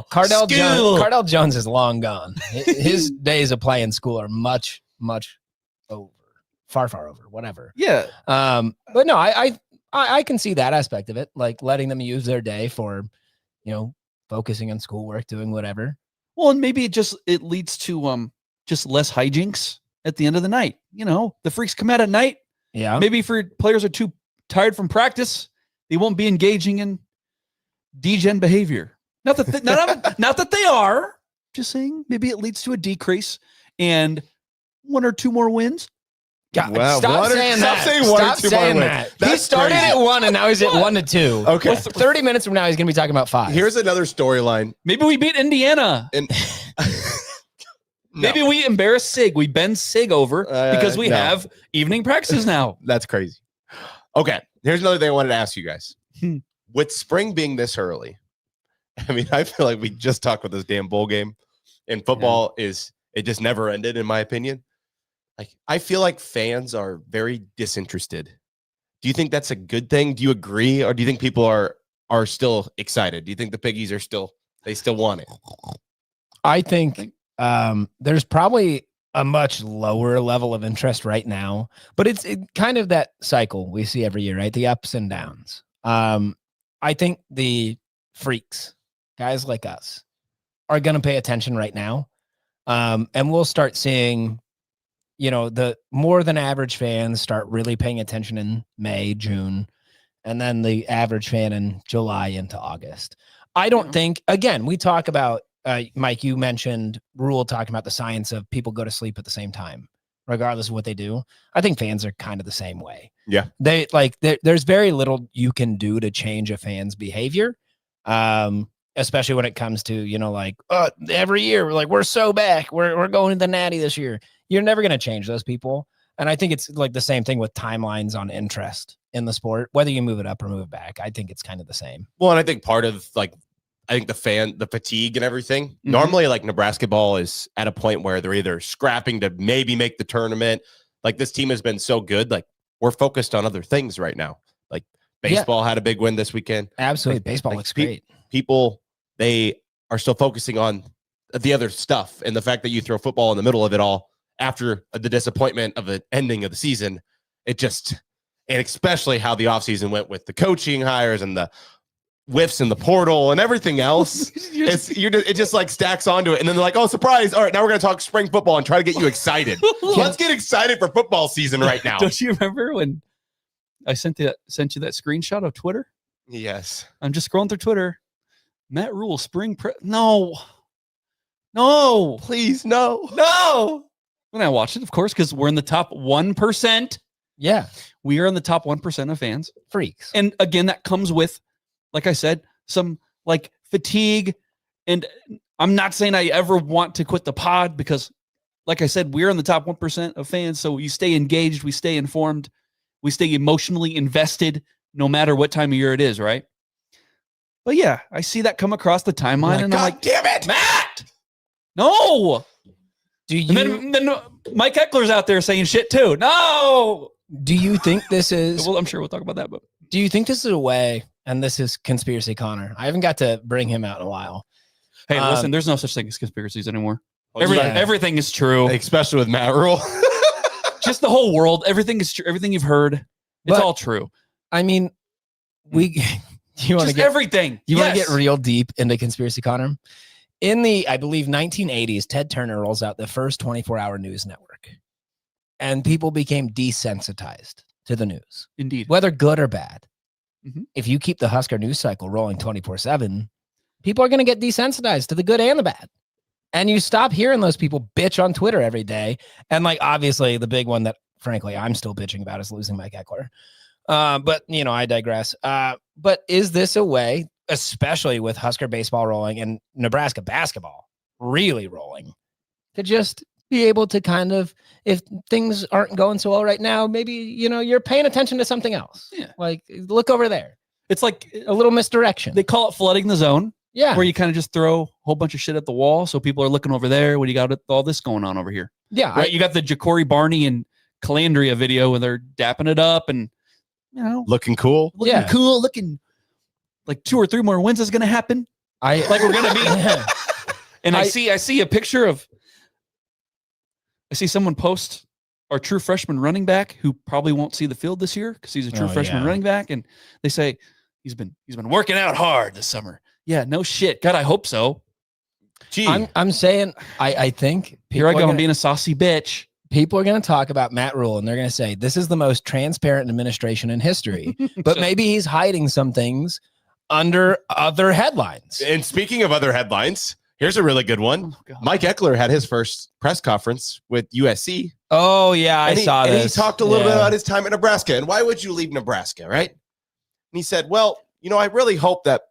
[SPEAKER 4] Cardell Jones is long gone. His days of playing school are much, much over. Far over, whatever.
[SPEAKER 3] Yeah.
[SPEAKER 4] But no, I can see that aspect of it, like letting them use their day for, focusing on schoolwork, doing whatever.
[SPEAKER 3] Well, and maybe it leads to just less hijinks at the end of the night. The freaks come out at night.
[SPEAKER 4] Yeah.
[SPEAKER 3] Maybe if players are too tired from practice, they won't be engaging in degen behavior. Not that they are. Just saying, maybe it leads to a decrease and 1 or 2 more wins.
[SPEAKER 4] God,
[SPEAKER 5] wow,
[SPEAKER 4] stop saying that.
[SPEAKER 5] Stop saying that.
[SPEAKER 4] He started at 1 and now he's at 1 to 2.
[SPEAKER 5] Okay.
[SPEAKER 4] Well, 30 minutes from now, he's going to be talking about 5.
[SPEAKER 5] Here's another storyline.
[SPEAKER 3] Maybe we beat Indiana.
[SPEAKER 5] And
[SPEAKER 3] maybe we embarrass Sig. We bend Sig over because we have evening practices now.
[SPEAKER 5] That's crazy. Okay. Here's another thing I wanted to ask you guys. With spring being this early, I feel like we just talked about this damn bowl game, and football is It just never ended, in my opinion. Like, I feel like fans are very disinterested. Do you think that's a good thing? Do you agree? Or do you think people are still excited? Do you think the Piggies they still want it?
[SPEAKER 4] I think there's probably a much lower level of interest right now, but it's kind of that cycle we see every year, right? The ups and downs. I think the freaks, guys like us, are going to pay attention right now. And we'll start seeing, the more than average fans start really paying attention in May, June, and then the average fan in July into August. I don't think, again, we talk about, Mike, you mentioned Rhule talking about the science of people go to sleep at the same time, regardless of what they do. I think fans are kind of the same way.
[SPEAKER 5] Yeah.
[SPEAKER 4] There's very little you can do to change a fan's behavior. Especially when it comes to, every year, we're so back. We're going to the Natty this year. You're never going to change those people. And I think it's like the same thing with timelines on interest in the sport, whether you move it up or move it back. I think it's kind of the same.
[SPEAKER 5] Well, and I think part of the fatigue and everything. Normally, Nebrasketball is at a point where they're either scrapping to maybe make the tournament. Like, this team has been so good. Like, we're focused on other things right now. Like, baseball had a big win this weekend.
[SPEAKER 4] Absolutely. Baseball looks great.
[SPEAKER 5] People, they are still focusing on the other stuff, and the fact that you throw football in the middle of it all after the disappointment of the ending of the season, and especially how the offseason went with the coaching hires and the whiffs in the portal and everything else. It just like stacks onto it, and then they're like, oh, surprise, all right, now we're going to talk spring football and try to get you excited. Let's get excited for football season right now.
[SPEAKER 3] Don't you remember when I sent you that screenshot of Twitter?
[SPEAKER 5] Yes.
[SPEAKER 3] I'm just scrolling through Twitter. Matt Rhule, no,
[SPEAKER 5] please, no.
[SPEAKER 3] When I watched it, of course, because we're in the top 1%.
[SPEAKER 4] Yeah.
[SPEAKER 3] We are in the top 1% of fans.
[SPEAKER 4] Freaks.
[SPEAKER 3] And again, that comes with, like I said, some fatigue. And I'm not saying I ever want to quit the pod because, like I said, we're in the top 1% of fans. So you stay engaged, we stay informed, we stay emotionally invested no matter what time of year it is, right? But yeah, I see that come across the timeline, and I'm like,
[SPEAKER 5] damn it,
[SPEAKER 3] Matt! No!
[SPEAKER 4] Do you?
[SPEAKER 3] And then Mike Eckler's out there saying shit too. No!
[SPEAKER 4] Do you think this is?
[SPEAKER 3] Well, I'm sure we'll talk about that, but
[SPEAKER 4] do you think this is a way? And this is Conspiracy Connor. I haven't got to bring him out in a while.
[SPEAKER 3] Hey, listen, there's no such thing as conspiracies anymore.
[SPEAKER 5] Yeah.
[SPEAKER 3] Everything is true,
[SPEAKER 5] especially with Matt Rhule.
[SPEAKER 3] Just the whole world. Everything is true. Everything you've heard, it's all true.
[SPEAKER 4] I mean, you want to get
[SPEAKER 3] everything.
[SPEAKER 4] You want to get real deep into Conspiracy Connor? In the, I believe, 1980s, Ted Turner rolls out the first 24-hour news network, and people became desensitized to the news.
[SPEAKER 3] Indeed,
[SPEAKER 4] whether good or bad. If you keep the Husker news cycle rolling 24/7, people are going to get desensitized to the good and the bad. And you stop hearing those people bitch on Twitter every day. And obviously the big one that frankly I'm still bitching about is losing Mike Eckler. But I digress. But is this a way, especially with Husker baseball rolling and Nebraska basketball really rolling, to just be able to kind of, if things aren't going so well right now, maybe, you're paying attention to something else.
[SPEAKER 3] Yeah.
[SPEAKER 4] Look over there.
[SPEAKER 3] It's like
[SPEAKER 4] a little misdirection.
[SPEAKER 3] They call it flooding the zone.
[SPEAKER 4] Yeah.
[SPEAKER 3] Where you kind of just throw a whole bunch of shit at the wall. So people are looking over there. What do you got all this going on over here?
[SPEAKER 4] Yeah.
[SPEAKER 3] Right. You got the Ja'Cory Barney and Calandria video where they're dapping it up and,
[SPEAKER 5] looking cool.
[SPEAKER 3] Looking like 2 or 3 more wins is going to happen. We're going to be. And I see a picture of, I see someone post our true freshman running back who probably won't see the field this year because he's a true freshman running back. And they say he's been working out hard this summer. Yeah, no shit. God, I hope so.
[SPEAKER 5] Gee,
[SPEAKER 4] I'm saying, I think
[SPEAKER 3] here I go. I'm being a saucy bitch.
[SPEAKER 4] People are going to talk about Matt Rhule and they're going to say, this is the most transparent administration in history, but maybe he's hiding some things under other headlines.
[SPEAKER 5] And speaking of other headlines, here's a really good one. Oh, Mike Eckler had his first press conference with USC.
[SPEAKER 4] Oh, yeah, I saw this.
[SPEAKER 5] And he talked a little bit about his time in Nebraska. And why would you leave Nebraska, right? And he said, well, I really hope that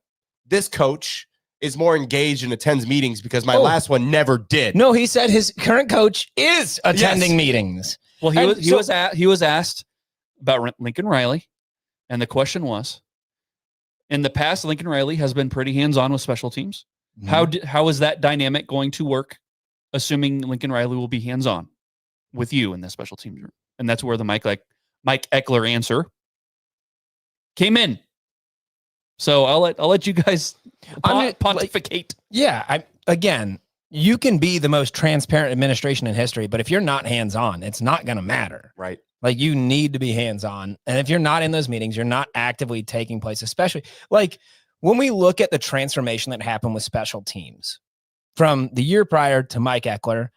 [SPEAKER 5] this coach is more engaged and attends meetings because my last one never did.
[SPEAKER 4] No, he said his current coach is attending meetings.
[SPEAKER 3] Well, he was asked about Lincoln Riley, and the question was, in the past, Lincoln Riley has been pretty hands-on with special teams. Mm-hmm. How is that dynamic going to work assuming Lincoln Riley will be hands-on with you in the special teams room. And that's where the Mike Eckler answer came in. So I'll let you guys pontificate.
[SPEAKER 4] Again, you can be the most transparent administration in history, but if you're not hands-on, it's not going to matter.
[SPEAKER 5] Right.
[SPEAKER 4] Like, you need to be hands-on. And if you're not in those meetings, you're not actively taking place, especially like when we look at the transformation that happened with special teams from the year prior to Mike Eckler,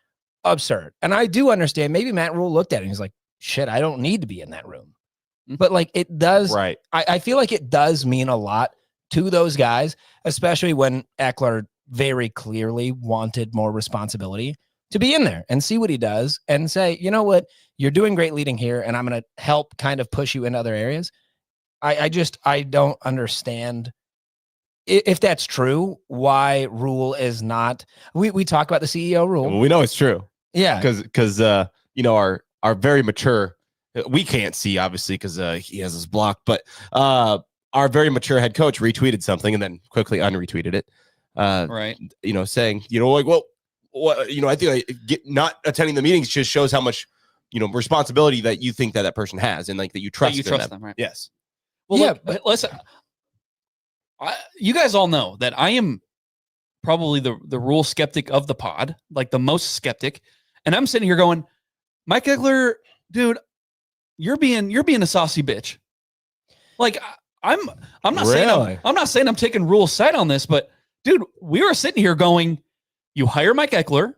[SPEAKER 4] absurd. And I do understand, maybe Matt Rhule looked at it and he's like, shit, I don't need to be in that room. But like, it does,
[SPEAKER 5] right.
[SPEAKER 4] I feel like it does mean a lot to those guys, especially when Eckler very clearly wanted more responsibility, to be in there and see what he does and say, you know what, you're doing great leading here, and I'm going to help kind of push you in other areas. I don't understand, if that's true, why Rhule is not. We talk about the CEO Rhule.
[SPEAKER 5] Well, we know it's true.
[SPEAKER 4] Yeah,
[SPEAKER 5] because our very mature. We can't see, obviously, because he has his block, but our very mature head coach retweeted something and then quickly unretweeted it.
[SPEAKER 3] Right.
[SPEAKER 5] Saying, like, well, I think not attending the meetings just shows how much, responsibility that you think that person has, and like that you trust
[SPEAKER 3] them. Right.
[SPEAKER 5] Yes.
[SPEAKER 3] Well, yeah, but listen, you guys all know that I am probably the Rhule skeptic of the pod, like the most skeptic. And I'm sitting here going, Mike Eckler, dude, you're being a saucy bitch. Like, I'm not saying I'm taking Rhule's side on this, but dude, we were sitting here going, you hire Mike Eckler,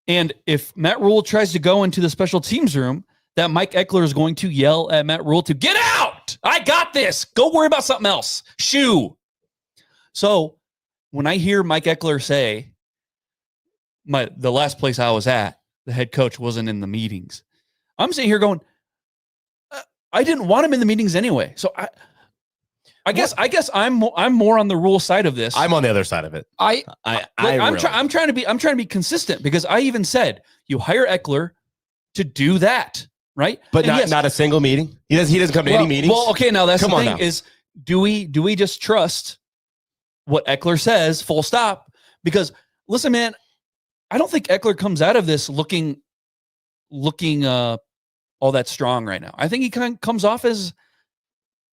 [SPEAKER 3] and if Matt Rhule tries to go into the special teams room, that Mike Eckler is going to yell at Matt Rhule to get out. I got this. Go worry about something else. Shoo. So when I hear Mike Eckler say, the last place I was at, the head coach wasn't in the meetings, I'm sitting here going, I didn't want him in the meetings anyway. So I guess I'm more on the Rhule side of this.
[SPEAKER 5] I'm on the other side of it.
[SPEAKER 3] I'm trying to be consistent, because I even said you hire Eckler to do that, right?
[SPEAKER 5] But not a single meeting. He doesn't come to any meetings.
[SPEAKER 3] Well, okay, now that's the thing is, do we just trust what Eckler says, full stop? Because listen, man, I don't think Eckler comes out of this looking all that strong right now. I think he kind of comes off as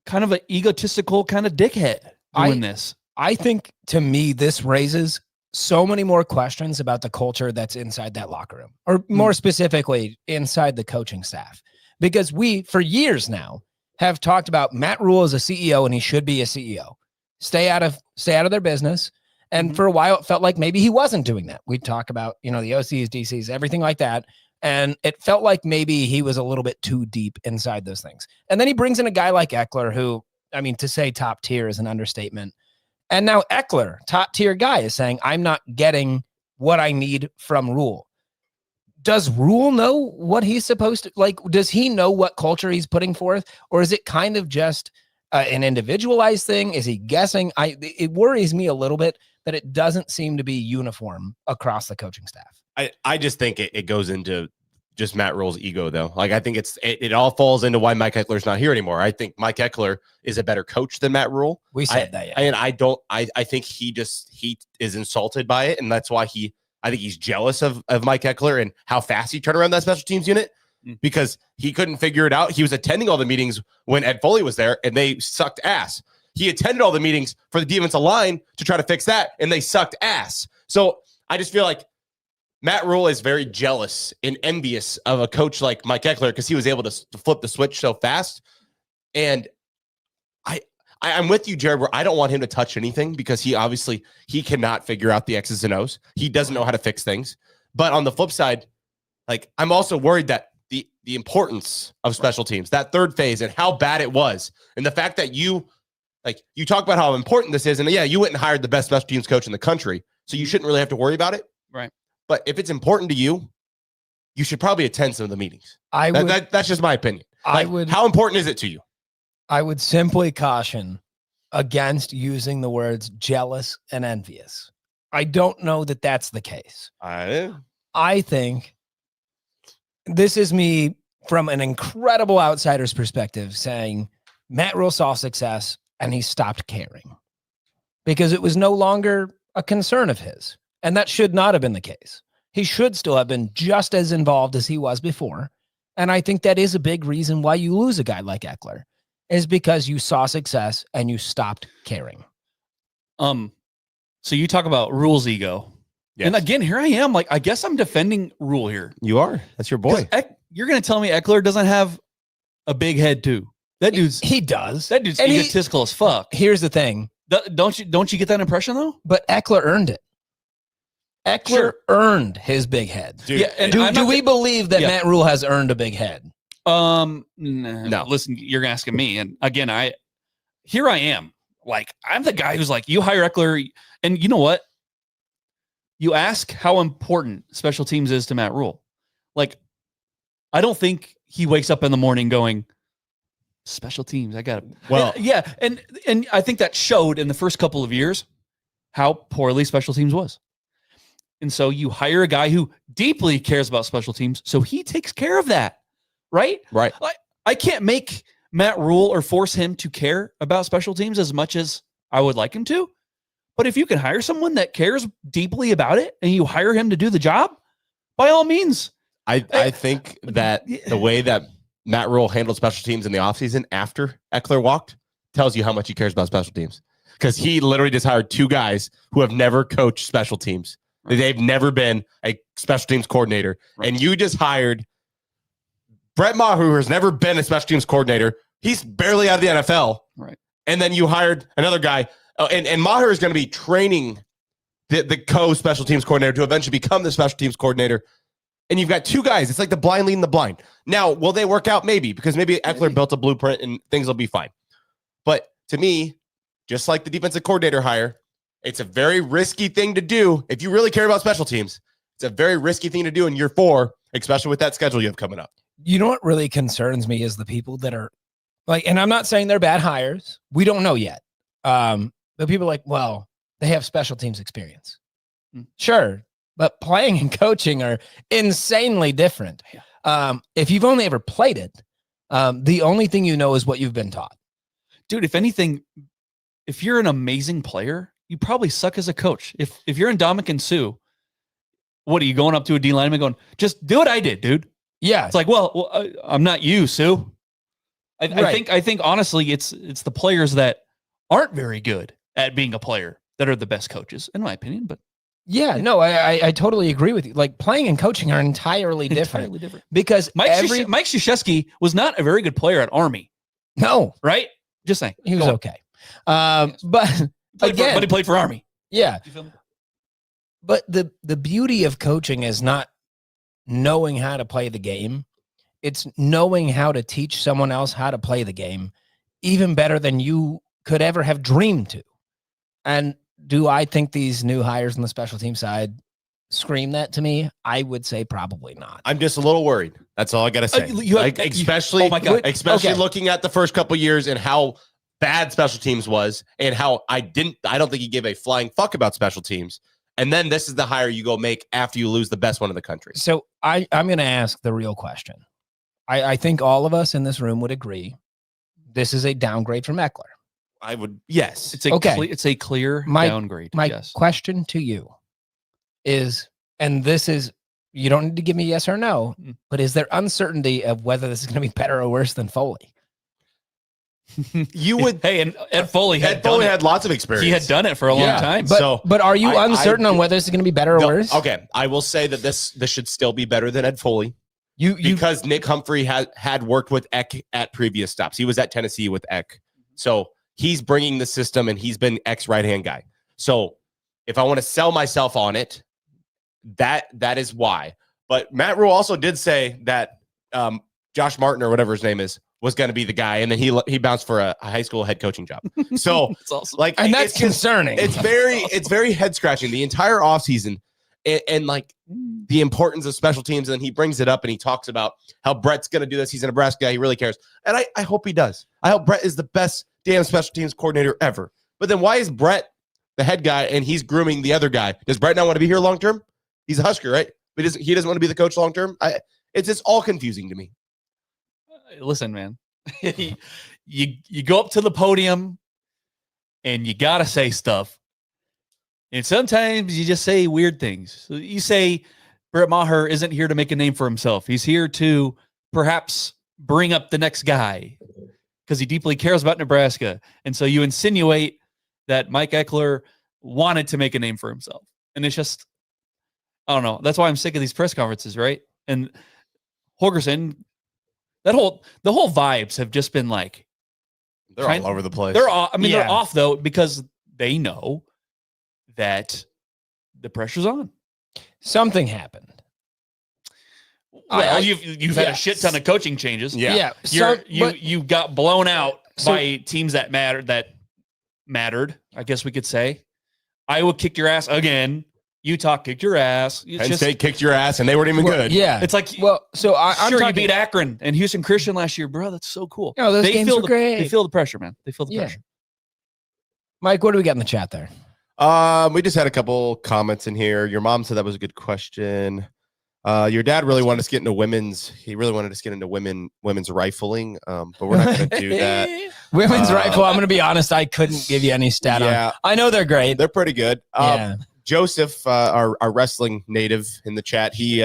[SPEAKER 3] kind of an egotistical kind of dickhead doing this.
[SPEAKER 4] I think, to me, this raises so many more questions about the culture that's inside that locker room, or more specifically inside the coaching staff, because we, for years now, have talked about Matt Rhule as a CEO, and he should be a CEO. Stay out of their business. And for a while, it felt like maybe he wasn't doing that. We'd talk about, the OCs, DCs, everything like that. And it felt like maybe he was a little bit too deep inside those things. And then he brings in a guy like Eckler, who, to say top tier is an understatement. And now Eckler, top tier guy, is saying, I'm not getting what I need from Rhule. Does Rhule know what he's supposed to, like, does he know what culture he's putting forth? Or is it kind of just an individualized thing? Is he guessing? It worries me a little bit that it doesn't seem to be uniform across the coaching staff.
[SPEAKER 5] I just think it goes into just Matt Rhule's ego, though. Like, I think it all falls into why Mike Eckler's not here anymore. I think Mike Eckler is a better coach than Matt Rhule.
[SPEAKER 4] We said that, yeah.
[SPEAKER 5] And I think he is insulted by it, and that's why I think he's jealous of Mike Eckler and how fast he turned around that special teams unit, because he couldn't figure it out. He was attending all the meetings when Ed Foley was there, and they sucked ass. He attended all the meetings for the defensive line to try to fix that, and they sucked ass. So I just feel like Matt Rhule is very jealous and envious of a coach like Mike Eckler, because he was able to flip the switch so fast. And I'm with you, Jared, where I don't want him to touch anything, because he cannot figure out the X's and O's. He doesn't know how to fix things. But on the flip side, like, I'm also worried that the importance of special teams, that third phase, and how bad it was, and the fact that you talk about how important this is, and yeah, you went and hired the best special teams coach in the country, so you shouldn't really have to worry about it.
[SPEAKER 3] Right.
[SPEAKER 5] But if it's important to you, you should probably attend some of the meetings. That's just my opinion. How important is it to you?
[SPEAKER 4] I would simply caution against using the words jealous and envious. I don't know that that's the case. I think this is me from an incredible outsider's perspective saying Matt Rhule saw success and he stopped caring because it was no longer a concern of his. And that should not have been the case. He should still have been just as involved as he was before. And I think that is a big reason why you lose a guy like Eckler, is because you saw success and you stopped caring.
[SPEAKER 3] So you talk about Rhule's ego.
[SPEAKER 5] Yes.
[SPEAKER 3] And again, here I am. Like, I guess I'm defending Rhule here.
[SPEAKER 5] You are. That's your boy.
[SPEAKER 3] You're going to tell me Eckler doesn't have a big head too? That dude's
[SPEAKER 4] he does.
[SPEAKER 3] That dude's
[SPEAKER 4] And
[SPEAKER 3] egotistical as fuck.
[SPEAKER 4] Here's the thing.
[SPEAKER 3] Don't you get that impression though?
[SPEAKER 4] But Eckler earned it. Eckler earned his big head.
[SPEAKER 5] Dude,
[SPEAKER 3] Yeah, and
[SPEAKER 4] do we believe that Matt Rhule has earned a big head?
[SPEAKER 3] No.
[SPEAKER 5] No.
[SPEAKER 3] Listen, you're asking me, and again, here I am. Like, I'm the guy who's like, you hire Eckler, and you know what? You ask how important special teams is to Matt Rhule. Like, I don't think he wakes up in the morning going, special teams, I got it.
[SPEAKER 5] Well,
[SPEAKER 3] yeah, and I think that showed in the first couple of years how poorly special teams was. And so you hire a guy who deeply cares about special teams, so he takes care of that, right?
[SPEAKER 5] Right.
[SPEAKER 3] I can't make Matt Rhule or force him to care about special teams as much as I would like him to. But if you can hire someone that cares deeply about it and you hire him to do the job, by all means.
[SPEAKER 5] I think that the way that Matt Rhule handled special teams in the offseason after Eckler walked tells you how much he cares about special teams. Because he literally just hired two guys who have never coached special teams. Right. They've never been a special teams coordinator. Right. And you just hired Brett Maher, who has never been a special teams coordinator. He's barely out of the NFL.
[SPEAKER 3] Right.
[SPEAKER 5] And then you hired another guy. And Maher is going to be training the co-special teams coordinator to eventually become the special teams coordinator. And you've got two guys. It's like the blind leading the blind. Now, will they work out? Maybe, because maybe Eckler built a blueprint and things will be fine. But to me, just like the defensive coordinator hire, it's a very risky thing to do. If you really care about special teams, it's a very risky thing to do in year 4, especially with that schedule you have coming up.
[SPEAKER 4] You know what really concerns me is the people that are like, and I'm not saying they're bad hires. We don't know yet. But people are like, well, they have special teams experience. Sure. But playing and coaching are insanely different. If you've only ever played it, the only thing you know is what you've been taught.
[SPEAKER 3] Dude, if anything, if you're an amazing player, you probably suck as a coach. If you're in Dominican Sue, what are you going up to a D lineman going, just do what I did, dude?
[SPEAKER 4] Yeah.
[SPEAKER 3] It's like, well I'm not you, Sue. I think honestly, it's the players that aren't very good at being a player that are the best coaches, in my opinion. But
[SPEAKER 4] yeah, no, I totally agree with you. Like, playing and coaching are entirely different. Because
[SPEAKER 3] Mike Krzyzewski was not a very good player at Army.
[SPEAKER 4] No.
[SPEAKER 3] Right? Just saying.
[SPEAKER 4] He was okay. But
[SPEAKER 3] he played for Army.
[SPEAKER 4] Yeah. But the beauty of coaching is not knowing how to play the game. It's knowing how to teach someone else how to play the game even better than you could ever have dreamed to. And do I think these new hires on the special team side scream that to me? I would say probably not.
[SPEAKER 5] I'm just a little worried. That's all I got to say. Especially looking at the first couple years and how bad special teams was and how I don't think he gave a flying fuck about special teams. And then this is the hire you go make after you lose the best one in the country.
[SPEAKER 4] So I'm going to ask the real question. I think all of us in this room would agree this is a downgrade from Eckler.
[SPEAKER 5] I would, yes.
[SPEAKER 3] It's a clear downgrade.
[SPEAKER 4] My question to you is, and this is, you don't need to give me yes or no, but is there uncertainty of whether this is going to be better or worse than Foley?
[SPEAKER 5] You would.
[SPEAKER 3] Hey, and Ed Foley had
[SPEAKER 5] lots of experience.
[SPEAKER 3] He had done it for a long time.
[SPEAKER 4] But are you uncertain on whether this is going to be better or worse?
[SPEAKER 5] Okay, I will say that this should still be better than Ed Foley. Because Nick Humphrey had worked with Eck at previous stops. He was at Tennessee with Eck. So he's bringing the system and he's been Eck's right-hand guy. So if I want to sell myself on it, that is why. But Matt Rhule also did say that Josh Martin or whatever his name is was going to be the guy, and then he bounced for a high school head coaching job. So
[SPEAKER 3] that's awesome.
[SPEAKER 4] And that's concerning.
[SPEAKER 5] It's very head scratching the entire offseason. And like the importance of special teams. And then he brings it up and he talks about how Brett's going to do this. He's a Nebraska guy. He really cares. And I hope he does. I hope Brett is the best damn special teams coordinator ever. But then why is Brett the head guy and he's grooming the other guy? Does Brett not want to be here long term? He's a Husker, right? But he doesn't want to be the coach long term. It's just all confusing to me.
[SPEAKER 3] Listen, man, you go up to the podium and you got to say stuff. And sometimes you just say weird things. You say Brett Maher isn't here to make a name for himself. He's here to perhaps bring up the next guy because he deeply cares about Nebraska. And so you insinuate that Mike Eckler wanted to make a name for himself. And it's just, I don't know. That's why I'm sick of these press conferences, right? And Holgorsen, the whole vibes have just been like,
[SPEAKER 5] they're all over the place.
[SPEAKER 3] They're off though, because they know that the pressure's on.
[SPEAKER 4] Something happened.
[SPEAKER 3] Well, you've had a shit ton of coaching changes.
[SPEAKER 4] Yeah.
[SPEAKER 3] You got blown out by teams that mattered, I guess we could say. Iowa kicked your ass again. Utah kicked your ass.
[SPEAKER 5] Penn State kicked your ass, and they weren't even good.
[SPEAKER 4] Yeah.
[SPEAKER 3] It's like,
[SPEAKER 4] I'm
[SPEAKER 3] sure,
[SPEAKER 4] talking,
[SPEAKER 3] you beat Akron and Houston Christian last year, bro. That's so cool.
[SPEAKER 4] No, those games were great.
[SPEAKER 3] They feel the pressure, man. They feel the pressure.
[SPEAKER 4] Mike, what do we got in the chat there?
[SPEAKER 5] We just had a couple comments in here. Your mom said that was a good question. Your dad really wanted us to get into women's. He really wanted us to get into women's rifling, but we're not going to do that.
[SPEAKER 4] Women's rifle. I'm going to be honest. I couldn't give you any stat on. I know they're great.
[SPEAKER 5] They're pretty good. Joseph, our wrestling native in the chat, he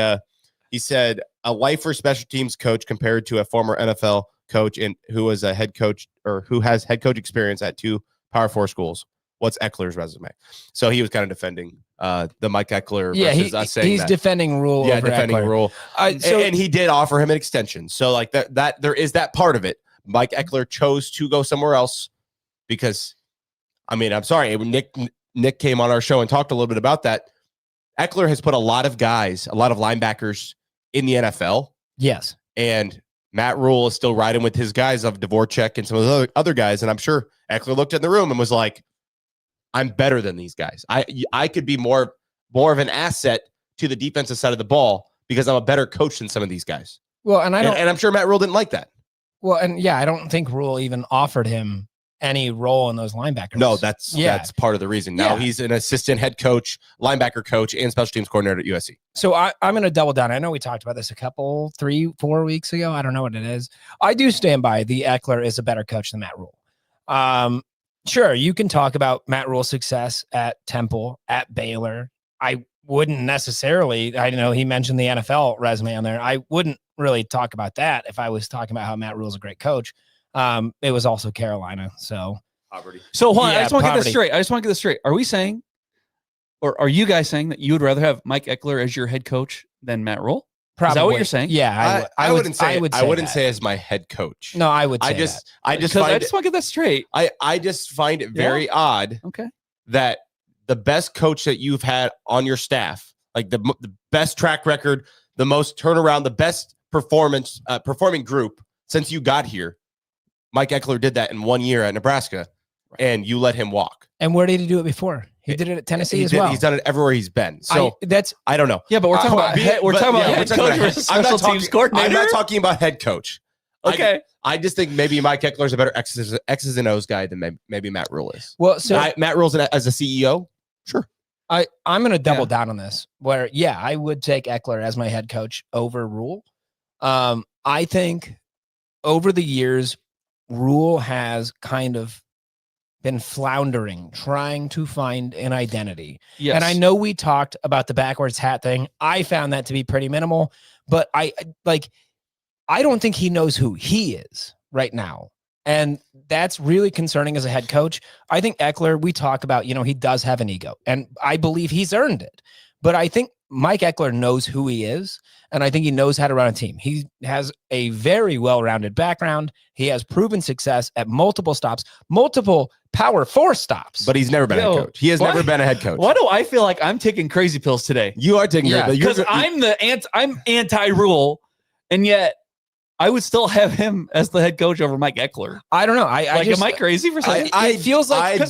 [SPEAKER 5] said a lifer special teams coach compared to a former NFL coach and who was a head coach or who has head coach experience at 2 Power 4 schools. What's Eckler's resume? So he was kind of defending the Mike Eckler.
[SPEAKER 4] He's defending Rhule.
[SPEAKER 5] Yeah, defending Rhule. And he did offer him an extension. So like that there is that part of it. Mike Eckler chose to go somewhere else because, I mean, I'm sorry, Nick came on our show and talked a little bit about that. Eckler has put a lot of guys, a lot of linebackers in the NFL.
[SPEAKER 4] Yes.
[SPEAKER 5] And Matt Rhule is still riding with his guys of Dvorak and some of the other guys. And I'm sure Eckler looked in the room and was like, I'm better than these guys. I could be more of an asset to the defensive side of the ball because I'm a better coach than some of these guys.
[SPEAKER 4] Well, and I'm
[SPEAKER 5] sure Matt Rhule didn't like that.
[SPEAKER 4] Well, and I don't think Rhule even offered him any role in those linebackers.
[SPEAKER 5] No, that's part of the reason. Now he's an assistant head coach, linebacker coach, and special teams coordinator at USC. So
[SPEAKER 4] I'm going to double down. I know we talked about this a couple, 3-4 weeks ago. I don't know what it is. I do stand by the Eckler is a better coach than Matt Rhule. Sure, you can talk about Matt Rhule's success at Temple, at Baylor. I wouldn't necessarily, I know he mentioned the NFL resume on there. I wouldn't really talk about that if I was talking about how Matt Rhule's a great coach. It was also Carolina, so
[SPEAKER 5] poverty.
[SPEAKER 3] So hold on, I just want to get this straight. Are we saying, or are you guys saying that you would rather have Mike Eckler as your head coach than Matt Rhule?
[SPEAKER 4] Probably.
[SPEAKER 3] Is that what you're saying?
[SPEAKER 4] Yeah,
[SPEAKER 5] I wouldn't say as my head coach.
[SPEAKER 4] No, I would say
[SPEAKER 5] I just want to
[SPEAKER 3] get that straight.
[SPEAKER 5] I just find it very odd that the best coach that you've had on your staff, like the best track record, the most turnaround, the best performing group since you got here, Mike Eckler did that in 1 year at Nebraska, and you let him walk.
[SPEAKER 4] And where did he do it before? He did it at Tennessee as well.
[SPEAKER 5] He's done it everywhere he's been. So I don't know.
[SPEAKER 3] Yeah, but we're talking about head coach versus special teams coordinator.
[SPEAKER 5] I'm not talking about head coach.
[SPEAKER 3] Okay.
[SPEAKER 5] I just think maybe Mike Eckler's a better X's and O's guy than maybe Matt Rhule is.
[SPEAKER 4] Well, so
[SPEAKER 5] Matt Rhule's as a CEO. Sure.
[SPEAKER 4] I'm going to double down on this. Where I would take Eckler as my head coach over Rhule. I think over the years, Rhule has kind of been floundering, trying to find an identity. Yes. And I know we talked about the backwards hat thing. I found that to be pretty minimal, but I don't think he knows who he is right now. And that's really concerning as a head coach. I think Eckler, we talk about, he does have an ego, and I believe he's earned it. But I think Mike Eckler knows who he is, and I think he knows how to run a team. He has a very well-rounded background. He has proven success at multiple stops, multiple Power 4 stops.
[SPEAKER 5] But he's never been a head coach. He has never been a head coach.
[SPEAKER 3] Why do I feel like I'm taking crazy pills today?
[SPEAKER 5] You are taking crazy pills.
[SPEAKER 3] Because I'm anti-Rule, and yet I would still have him as the head coach over Mike Eckler.
[SPEAKER 4] I don't know. Am I crazy for saying?
[SPEAKER 5] It feels like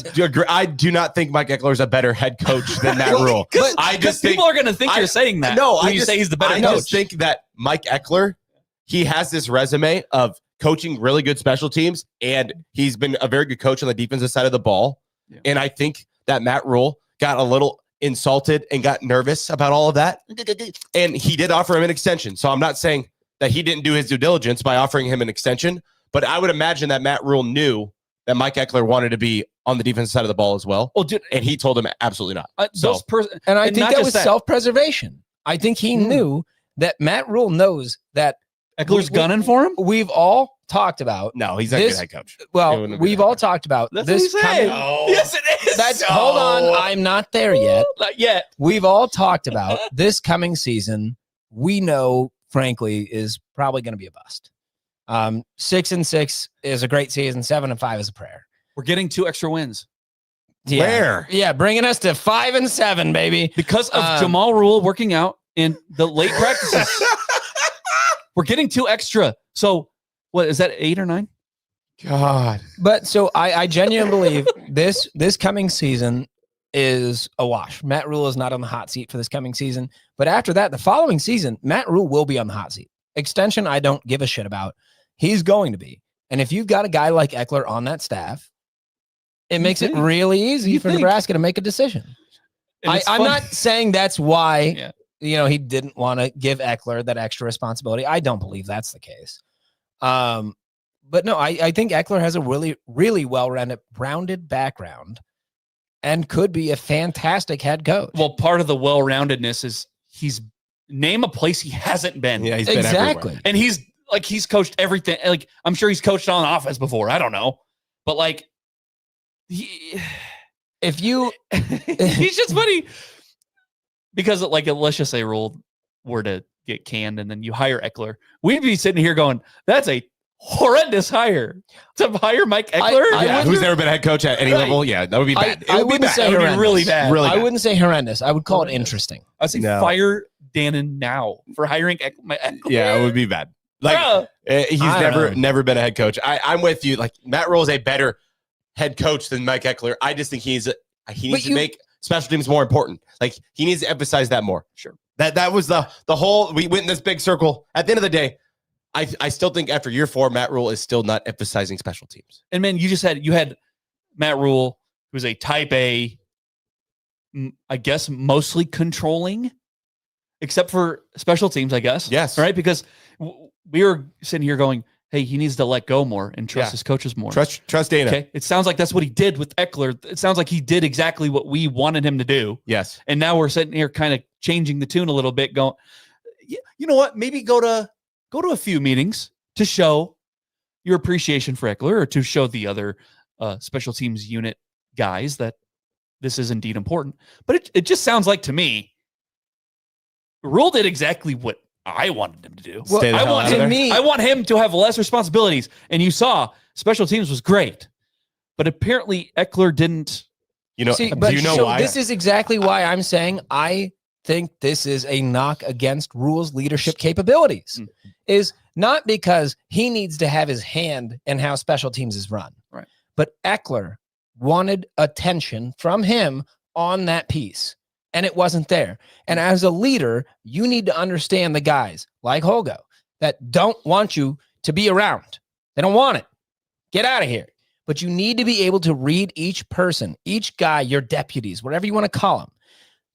[SPEAKER 5] I do not think Mike Eckler is a better head coach than Matt Rhule.
[SPEAKER 3] Because people are going to think you're saying that. No, you say he's the better coach.
[SPEAKER 5] I just think that Mike Eckler, he has this resume of coaching really good special teams, and he's been a very good coach on the defensive side of the ball. Yeah. And I think that Matt Rhule got a little insulted and got nervous about all of that. And he did offer him an extension. So I'm not saying that he didn't do his due diligence by offering him an extension, but I would imagine that Matt Rhule knew that Mike Eckler wanted to be on the defensive side of the ball as well. And he told him absolutely not.
[SPEAKER 4] And I think that was self-preservation. I think he knew that Matt Rhule knows that
[SPEAKER 3] Eckler's gunning for him.
[SPEAKER 4] We've all talked about.
[SPEAKER 5] No, he's not a good head coach.
[SPEAKER 4] Well, we've all talked about
[SPEAKER 3] That's
[SPEAKER 4] this
[SPEAKER 3] what he's saying.
[SPEAKER 4] coming.
[SPEAKER 3] Yes, it is.
[SPEAKER 4] That's hold on. I'm not there yet.
[SPEAKER 3] Not yet.
[SPEAKER 4] We've all talked about this coming season. We know, frankly, is probably going to be a bust. 6-6 is a great season. 7-5 is a prayer.
[SPEAKER 3] We're getting 2 extra wins.
[SPEAKER 4] Yeah.
[SPEAKER 5] Where?
[SPEAKER 4] Yeah, bringing us to 5-7, baby.
[SPEAKER 3] Because of Jamal Rhule working out in the late practices. We're getting 2 extra. So what is that, 8 or 9?
[SPEAKER 5] God.
[SPEAKER 4] But so I genuinely believe this coming season is a wash. Matt Rhule is not on the hot seat for this coming season. But after that, the following season, Matt Rhule will be on the hot seat. Extension, I don't give a shit about. He's going to be. And if you've got a guy like Eckler on that staff, it makes it really easy for Nebraska to make a decision. I'm not saying that's why he didn't want to give Eckler that extra responsibility. I don't believe that's the case. But no, I think Eckler has a really, really well-rounded background and could be a fantastic head coach.
[SPEAKER 3] Well, part of the well-roundedness is name a place he hasn't been.
[SPEAKER 5] Yeah, he's been everywhere.
[SPEAKER 3] And he's coached everything. Like, I'm sure he's coached on offense before. I don't know. But like, he's just funny because like, let's just say Rhule were to get canned and then you hire Eckler. We'd be sitting here going, that's a horrendous hire to hire Mike Eckler.
[SPEAKER 5] Who's never been a head coach at any level? Yeah, that would be bad.
[SPEAKER 4] I wouldn't say
[SPEAKER 3] It would be
[SPEAKER 4] horrendous.
[SPEAKER 3] really bad.
[SPEAKER 5] Really
[SPEAKER 4] I
[SPEAKER 5] bad.
[SPEAKER 4] wouldn't say horrendous. I would call it interesting.
[SPEAKER 3] I'd say fire Dannon now for hiring Eckler.
[SPEAKER 5] Yeah, it would be bad. Like he's never been a head coach. I'm with you. Like Matt Rhule is a better head coach than Mike Eckler. I just think he needs to make special teams more important. Like he needs to emphasize that more.
[SPEAKER 3] Sure.
[SPEAKER 5] That was the whole. We went in this big circle. At the end of the day, I still think after year 4, Matt Rhule is still not emphasizing special teams.
[SPEAKER 3] And man, you had Matt Rhule, who was a type A, I guess mostly controlling, except for special teams, I guess.
[SPEAKER 5] Yes.
[SPEAKER 3] Right? Because we were sitting here going, hey, he needs to let go more and trust his coaches more.
[SPEAKER 5] Trust Dana.
[SPEAKER 3] Okay. It sounds like that's what he did with Eckler. It sounds like he did exactly what we wanted him to do.
[SPEAKER 5] Yes.
[SPEAKER 3] And now we're sitting here kind of changing the tune a little bit, going, you know what? Maybe go to a few meetings to show your appreciation for Eckler or to show the other special teams unit guys that this is indeed important. But it just sounds like to me, Rhule did exactly what I wanted him to do.
[SPEAKER 5] Well,
[SPEAKER 3] I want him to have less responsibilities. And you saw special teams was great, but apparently Eckler didn't.
[SPEAKER 5] Do you know why?
[SPEAKER 4] This is exactly why I'm saying I think this is a knock against Rhule's leadership capabilities. Is not because he needs to have his hand in how special teams is run.
[SPEAKER 3] Right.
[SPEAKER 4] But Eckler wanted attention from him on that piece. And it wasn't there. And as a leader, you need to understand the guys like Holgo that don't want you to be around. They don't want it. Get out of here. But you need to be able to read each person, each guy, your deputies, whatever you want to call them.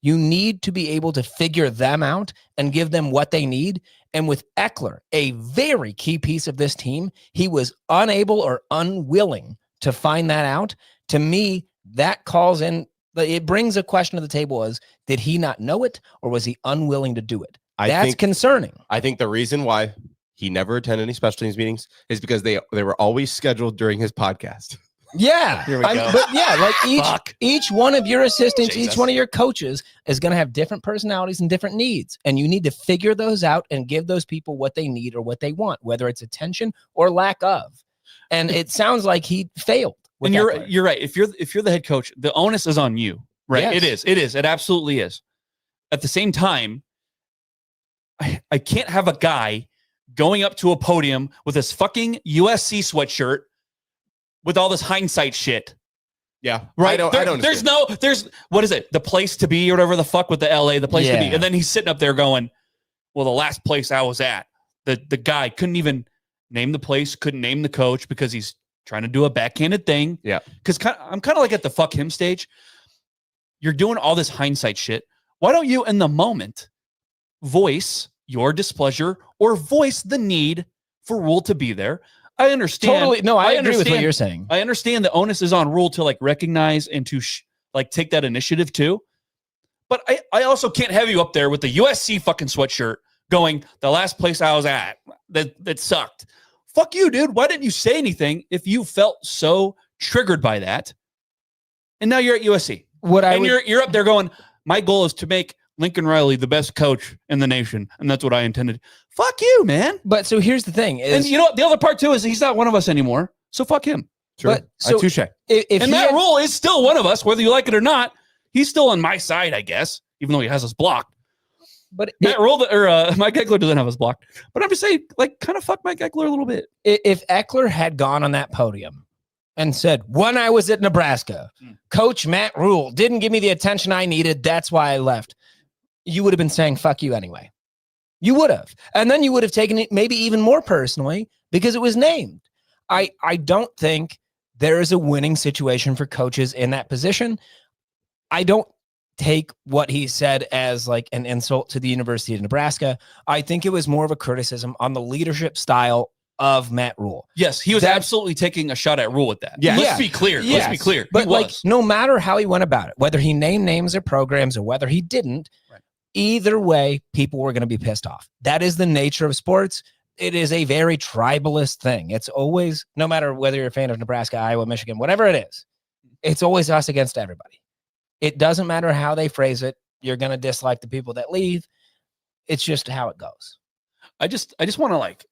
[SPEAKER 4] You need to be able to figure them out and give them what they need. And with Eckler, a very key piece of this team, he was unable or unwilling to find that out. To me, that calls in. It brings a question to the table as, did he not know it or was he unwilling to do it? That's concerning.
[SPEAKER 5] I think the reason why he never attended any special teams meetings is because they were always scheduled during his podcast.
[SPEAKER 4] Yeah.
[SPEAKER 3] Here we go.
[SPEAKER 4] But yeah, like each one of your assistants, each one of your coaches is going to have different personalities and different needs. And you need to figure those out and give those people what they need or what they want, whether it's attention or lack of. And it sounds like he failed.
[SPEAKER 3] And you're right. If you're the head coach, the onus is on you, right?
[SPEAKER 4] Yes.
[SPEAKER 3] It is. It absolutely is. At the same time, I can't have a guy going up to a podium with this fucking USC sweatshirt with all this hindsight shit.
[SPEAKER 5] Yeah.
[SPEAKER 3] Right.
[SPEAKER 5] I don't
[SPEAKER 3] There's what is it? The place to be or whatever the fuck with the LA, the place to be. And then he's sitting up there going, well, the last place I was at, the guy couldn't even name the place, couldn't name the coach because he's trying to do a backhanded thing.
[SPEAKER 5] Yeah.
[SPEAKER 3] Because I'm kind of like at the fuck him stage. You're doing all this hindsight shit. Why don't you, in the moment, voice your displeasure or voice the need for Rhule to be there? I understand.
[SPEAKER 4] Totally. No, I agree with what you're saying.
[SPEAKER 3] I understand the onus is on Rhule to like recognize and to like take that initiative too. But I also can't have you up there with the USC fucking sweatshirt going, the last place I was at that sucked. Fuck you, dude. Why didn't you say anything if you felt so triggered by that? And now you're at USC. You're up there going, my goal is to make Lincoln Riley the best coach in the nation, and that's what I intended. Fuck you, man.
[SPEAKER 4] But so here's the thing:
[SPEAKER 3] and you know what? The other part too is he's not one of us anymore. So fuck him.
[SPEAKER 5] Sure.
[SPEAKER 4] But so
[SPEAKER 5] touche.
[SPEAKER 3] And Matt Rhule is still one of us, whether you like it or not. He's still on my side, I guess, even though he has us blocked.
[SPEAKER 4] But
[SPEAKER 3] Matt Rhule Mike Eckler doesn't have us blocked. But I'm just saying, like, kind of fuck Mike Eckler a little bit.
[SPEAKER 4] If Eckler had gone on that podium and said, when I was at Nebraska, Coach Matt Rhule didn't give me the attention I needed, that's why I left, you would have been saying fuck you anyway. You would have. And then you would have taken it maybe even more personally because it was named. I don't think there is a winning situation for coaches in that position. I don't take what he said as like an insult to the University of Nebraska. I think it was more of a criticism on the leadership style of Matt Rhule.
[SPEAKER 3] Yes, he was absolutely taking a shot at Rhule with that.
[SPEAKER 5] Yeah.
[SPEAKER 3] Let's be clear.
[SPEAKER 4] Yes.
[SPEAKER 3] Let's be clear.
[SPEAKER 4] But like, no matter how he went about it, whether he named names or programs or whether he didn't, either way, people were going to be pissed off. That is the nature of sports. It is a very tribalist thing. It's always, no matter whether you're a fan of Nebraska, Iowa, Michigan, whatever it is, it's always us against everybody. It doesn't matter how they phrase it. You're going to dislike the people that leave. It's just how it goes.
[SPEAKER 3] I just want to like,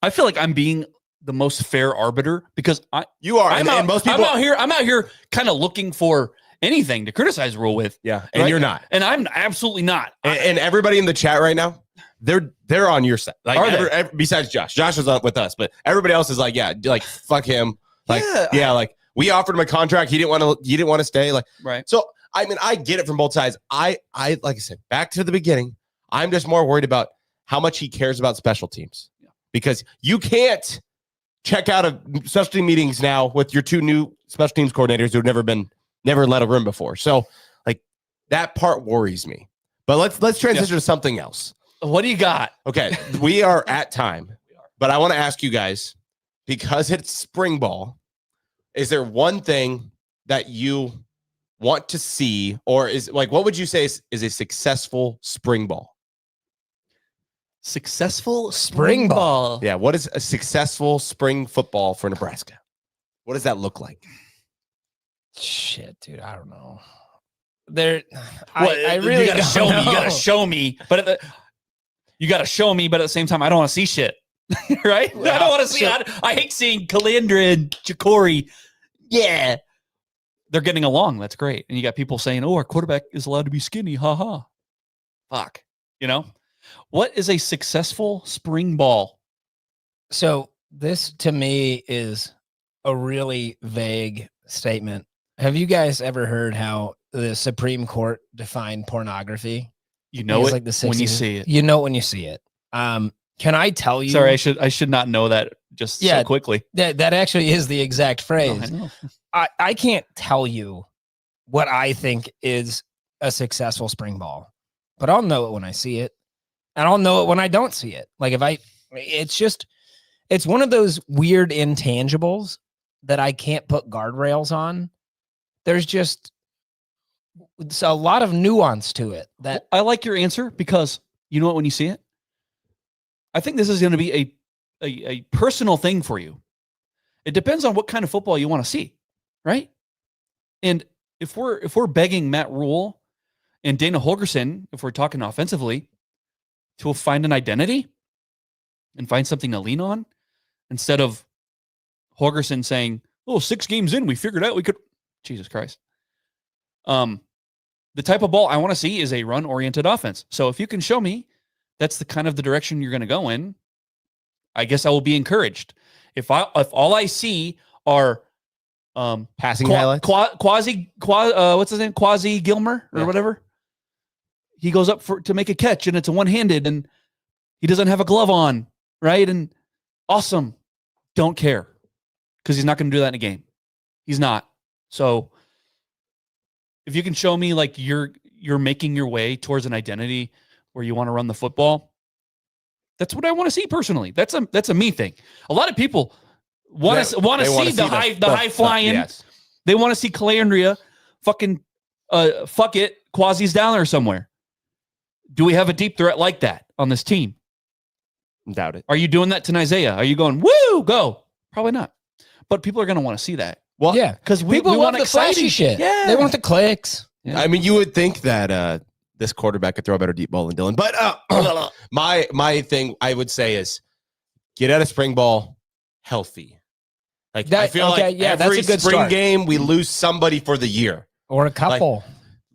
[SPEAKER 3] I feel like I'm being the most fair arbiter because
[SPEAKER 5] You are.
[SPEAKER 3] I'm
[SPEAKER 5] most people.
[SPEAKER 3] I'm out here kind of looking for anything to criticize Rhule with.
[SPEAKER 5] Yeah. And
[SPEAKER 3] right?
[SPEAKER 5] you're not.
[SPEAKER 3] And I'm absolutely not.
[SPEAKER 5] And everybody in the chat right now, they're on your side. Like
[SPEAKER 3] Are they?
[SPEAKER 5] besides Josh. Josh is not with us, but everybody else is like, yeah, like fuck him. Like, yeah, like we offered him a contract. He didn't want to stay. Like,
[SPEAKER 3] right.
[SPEAKER 5] So I mean, I get it from both sides. I like I said, back to the beginning. I'm just more worried about how much he cares about special teams. Yeah. Because you can't check out of special team meetings now with your two new special teams coordinators who've never led a room before. So like that part worries me. But let's transition to something else.
[SPEAKER 3] What do you got?
[SPEAKER 5] Okay, we are at time, but I want to ask you guys, because it's spring ball, is there one thing that you want to see, or is like, what would you say is a successful spring ball?
[SPEAKER 3] Successful
[SPEAKER 4] spring ball.
[SPEAKER 5] Yeah, what is a successful spring football for Nebraska? What does that look like?
[SPEAKER 4] Shit, dude, I don't know.
[SPEAKER 3] I really
[SPEAKER 4] you
[SPEAKER 3] gotta show me. You gotta show me, but you gotta show me. But at the same time, I don't want to see shit. Right?
[SPEAKER 4] Well,
[SPEAKER 3] I don't want to see. I hate seeing Calandra and Ja'Cory. Yeah, they're getting along. That's great. And you got people saying, "Oh, our quarterback is allowed to be skinny." Ha ha. Fuck. You know, what is a successful spring ball?
[SPEAKER 4] So this to me is a really vague statement. Have you guys ever heard how the Supreme Court defined pornography?
[SPEAKER 3] You know it
[SPEAKER 4] like the 60s.
[SPEAKER 3] when you see it.
[SPEAKER 4] You know it when you see it. Can I tell you?
[SPEAKER 3] Sorry, I should not know that just so quickly.
[SPEAKER 4] That actually is the exact phrase.
[SPEAKER 3] No, I know.
[SPEAKER 4] I can't tell you what I think is a successful spring ball, but I'll know it when I see it, and I'll know it when I don't see it. Like it's one of those weird intangibles that I can't put guardrails on. There's just a lot of nuance to it. That
[SPEAKER 3] I like your answer because you know what, when you see it, I think this is going to be a personal thing for you. It depends on what kind of football you want to see, right? And if we're begging Matt Rhule and Dana Holgorsen, if we're talking offensively, to find an identity and find something to lean on, instead of Holgorsen saying, "Oh, 6 games in, we figured out we could." Jesus Christ. The type of ball I want to see is a run-oriented offense. So if you can show me that's the kind of the direction you're going to go in, I guess I will be encouraged. If all I see are
[SPEAKER 5] passing highlights,
[SPEAKER 3] what's his name, Quasi Gilmer or whatever, he goes up to make a catch and it's a one-handed and he doesn't have a glove on, right? And awesome, don't care, because he's not going to do that in a game. He's not. So if you can show me like you're making your way towards an identity where you want to run the football, that's what I want to see personally. That's a me thing. A lot of people want to see the high flying.
[SPEAKER 5] Yes.
[SPEAKER 3] They want to see Calandria fucking fuck it, Quasi's down there somewhere. Do we have a deep threat like that on this team?
[SPEAKER 5] Doubt it.
[SPEAKER 3] Are you doing that to Isaiah? Are you going, woo, go? Probably not. But people are going to want to see that.
[SPEAKER 5] Well,
[SPEAKER 4] yeah,
[SPEAKER 3] because
[SPEAKER 4] people
[SPEAKER 3] we
[SPEAKER 4] want
[SPEAKER 3] want
[SPEAKER 4] the flashy shit.
[SPEAKER 3] Yeah.
[SPEAKER 4] They want the clicks.
[SPEAKER 3] Yeah.
[SPEAKER 5] I mean, you would think that this quarterback could throw a better deep ball than Dylan. But my thing I would say is get out of spring ball healthy. Like I feel like every
[SPEAKER 4] that's a good
[SPEAKER 5] spring
[SPEAKER 4] start.
[SPEAKER 5] game we lose somebody for the year.
[SPEAKER 4] Or a couple.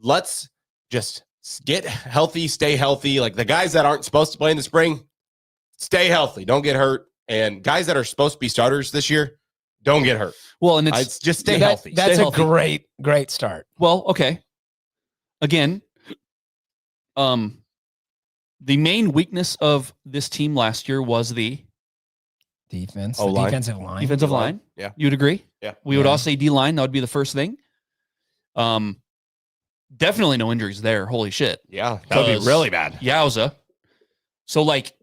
[SPEAKER 5] Let's just get healthy, stay healthy. Like the guys that aren't supposed to play in the spring, stay healthy. Don't get hurt. And guys that are supposed to be starters this year, don't get hurt.
[SPEAKER 3] Well, and it's
[SPEAKER 5] just stay healthy.
[SPEAKER 4] That's
[SPEAKER 3] stay
[SPEAKER 4] a
[SPEAKER 3] healthy.
[SPEAKER 4] great start.
[SPEAKER 3] Well, okay. Again, the main weakness of this team last year was the
[SPEAKER 4] Defense.
[SPEAKER 5] O-line.
[SPEAKER 4] Defensive line.
[SPEAKER 3] defensive line.
[SPEAKER 5] Yeah.
[SPEAKER 3] You would agree?
[SPEAKER 5] Yeah.
[SPEAKER 3] We would all say D-line. That would be the first thing. Definitely no injuries there. Holy shit.
[SPEAKER 5] Yeah. That would be
[SPEAKER 3] 'Cause
[SPEAKER 5] really bad.
[SPEAKER 3] Yowza. So, like,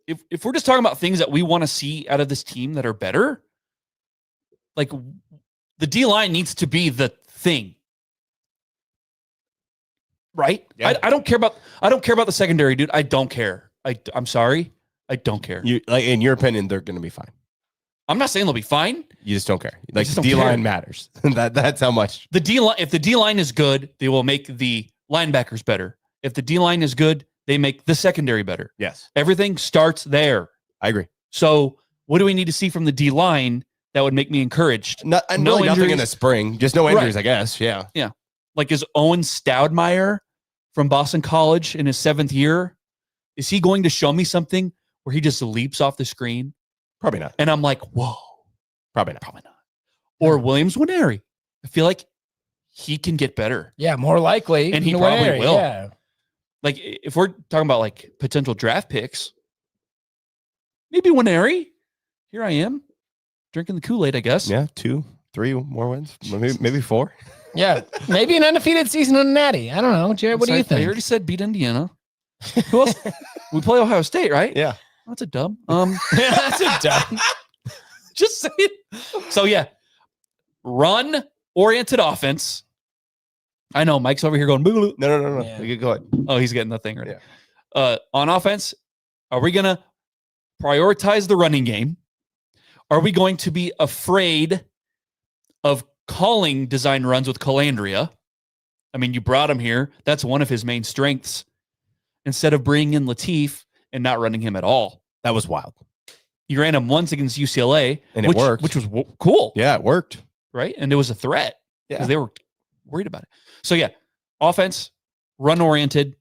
[SPEAKER 3] if we're just talking about things that we want to see out of this team that are better, like the D-line needs to be the thing. Right?
[SPEAKER 5] Yeah.
[SPEAKER 3] I don't care about the secondary, dude. I don't care. I'm sorry. I don't care.
[SPEAKER 5] You like in your opinion, they're gonna be fine.
[SPEAKER 3] I'm not saying they'll be fine.
[SPEAKER 5] You just don't care. Like
[SPEAKER 3] just
[SPEAKER 5] the
[SPEAKER 3] don't
[SPEAKER 5] D-line
[SPEAKER 3] care.
[SPEAKER 5] matters. That's how much.
[SPEAKER 3] The D-line, if the D-line is good, they will make the linebackers better. If the D-line is good, they make the secondary better.
[SPEAKER 5] Yes.
[SPEAKER 3] Everything starts there.
[SPEAKER 5] I agree.
[SPEAKER 3] So what do we need to see from the D-line that would make me encouraged?
[SPEAKER 5] No
[SPEAKER 3] No
[SPEAKER 5] really nothing in
[SPEAKER 3] injuries.
[SPEAKER 5] the spring. Just no injuries,
[SPEAKER 3] Right.
[SPEAKER 5] I guess. Yeah.
[SPEAKER 3] Like, is Owen Stoudemire from Boston College in his 7th year, is he going to show me something where he just leaps off the screen
[SPEAKER 5] Probably not.
[SPEAKER 3] and I'm like, whoa,
[SPEAKER 5] Probably not.
[SPEAKER 3] probably not. Or Williams Winery. I feel like he can get better.
[SPEAKER 4] Yeah, more likely.
[SPEAKER 3] And he
[SPEAKER 4] in the
[SPEAKER 3] probably
[SPEAKER 4] area,
[SPEAKER 3] will.
[SPEAKER 4] Yeah.
[SPEAKER 3] Like, if we're talking about like potential draft picks, maybe Winery. Here I am drinking the Kool-Aid, I guess.
[SPEAKER 5] Yeah. 2, 3 more wins. Maybe 4.
[SPEAKER 4] Yeah. Maybe an undefeated season on Natty. I don't know. Jared, what do you
[SPEAKER 3] I
[SPEAKER 4] think?
[SPEAKER 3] already said beat Indiana. Who else? We play Ohio State, right?
[SPEAKER 5] Yeah.
[SPEAKER 3] That's a dub.
[SPEAKER 4] That's a dumb.
[SPEAKER 3] Just saying. So yeah, run-oriented offense. I know Mike's over here going, boo.
[SPEAKER 5] No.
[SPEAKER 4] Yeah.
[SPEAKER 5] You go ahead.
[SPEAKER 3] Oh, he's getting the thing right. On offense, are we gonna prioritize the running game? Are we going to be afraid of calling design runs with Calandria? I mean, you brought him here. That's one of his main strengths. Instead of bringing in Latif and not running him at all.
[SPEAKER 5] That was wild.
[SPEAKER 3] You ran him once against UCLA.
[SPEAKER 5] And it worked.
[SPEAKER 3] Which was cool.
[SPEAKER 5] Yeah, it worked.
[SPEAKER 3] Right? And it was a threat.
[SPEAKER 5] Yeah.
[SPEAKER 3] Because they were worried about it. So yeah, offense, run-oriented,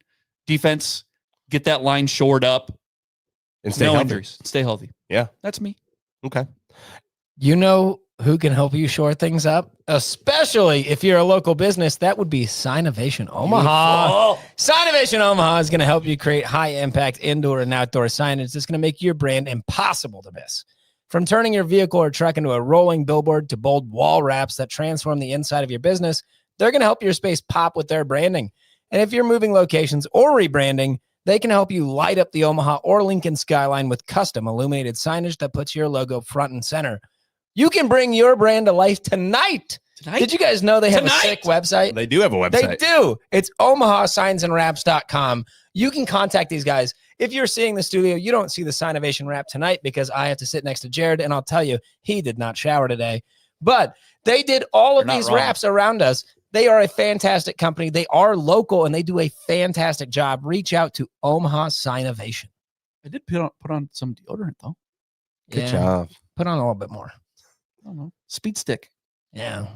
[SPEAKER 3] defense, get that line shored up.
[SPEAKER 5] And stay
[SPEAKER 3] no
[SPEAKER 5] healthy.
[SPEAKER 3] injuries. Stay healthy.
[SPEAKER 5] Yeah.
[SPEAKER 3] That's me.
[SPEAKER 5] Okay.
[SPEAKER 4] You know who can help you shore things up? Especially if you're a local business, that would be Sinovation Omaha. Sinovation Omaha is going to help you create high-impact indoor and outdoor signage that's going to make your brand impossible to miss. From turning your vehicle or truck into a rolling billboard to bold wall wraps that transform the inside of your business, they're going to help your space pop with their branding. And if you're moving locations or rebranding, they can help you light up the Omaha or Lincoln skyline with custom illuminated signage that puts your logo front and center. You can bring your brand to life tonight. Did you guys know they have a sick website?
[SPEAKER 5] They do have a website.
[SPEAKER 4] They do. It's omahasignsandwraps.com. You can contact these guys. If you're seeing the studio, you don't see the Sinovation wrap tonight because I have to sit next to Jared, and I'll tell you, he did not shower today. But they did all of these wraps around us. They are a fantastic company. They are local, and they do a fantastic job. Reach out to Omaha Sinovation.
[SPEAKER 3] I did put on some deodorant, though.
[SPEAKER 5] Good job.
[SPEAKER 4] Put on a little bit more.
[SPEAKER 3] I don't know. Speed stick.
[SPEAKER 4] Yeah.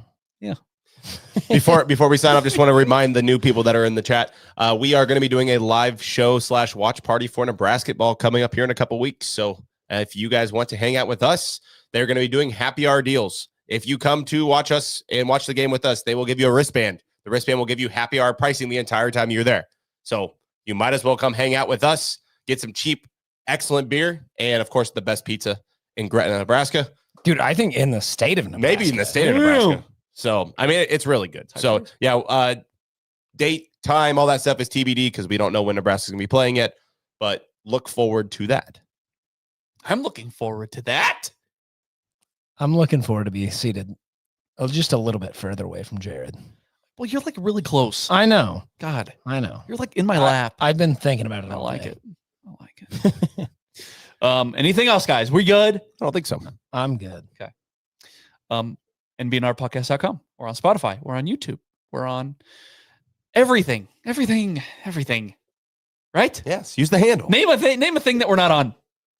[SPEAKER 5] Before we sign up, just want to remind the new people that are in the chat, we are going to be doing a live show / watch party for Nebrasketball coming up here in a couple weeks. So if you guys want to hang out with us, they're going to be doing happy hour deals. If you come to watch us and watch the game with us, they will give you a wristband. The wristband will give you happy hour pricing the entire time you're there. So you might as well come hang out with us, get some cheap, excellent beer, and of course the best pizza in Gretna, Nebraska.
[SPEAKER 4] Dude, I think in the state of Nebraska.
[SPEAKER 5] Maybe in the state of Nebraska. So, I mean, it's really good. So, yeah, date, time, all that stuff is TBD because we don't know when Nebraska's going to be playing it, but look forward to that.
[SPEAKER 3] I'm looking forward to that.
[SPEAKER 4] I'm looking forward to be seated just a little bit further away from Jared.
[SPEAKER 3] Well, you're like really close.
[SPEAKER 4] I know.
[SPEAKER 3] God,
[SPEAKER 4] I know.
[SPEAKER 3] you're like in my lap.
[SPEAKER 4] I've been thinking about it.
[SPEAKER 3] I
[SPEAKER 4] all
[SPEAKER 3] like
[SPEAKER 4] day.
[SPEAKER 3] it. I like it. Anything else, guys? We good?
[SPEAKER 5] I don't think so.
[SPEAKER 4] I'm good.
[SPEAKER 3] NBNRpodcast.com. We're on Spotify. We're on YouTube. We're on everything. Right?
[SPEAKER 5] Yes, use the handle.
[SPEAKER 3] Name a thing that we're not on.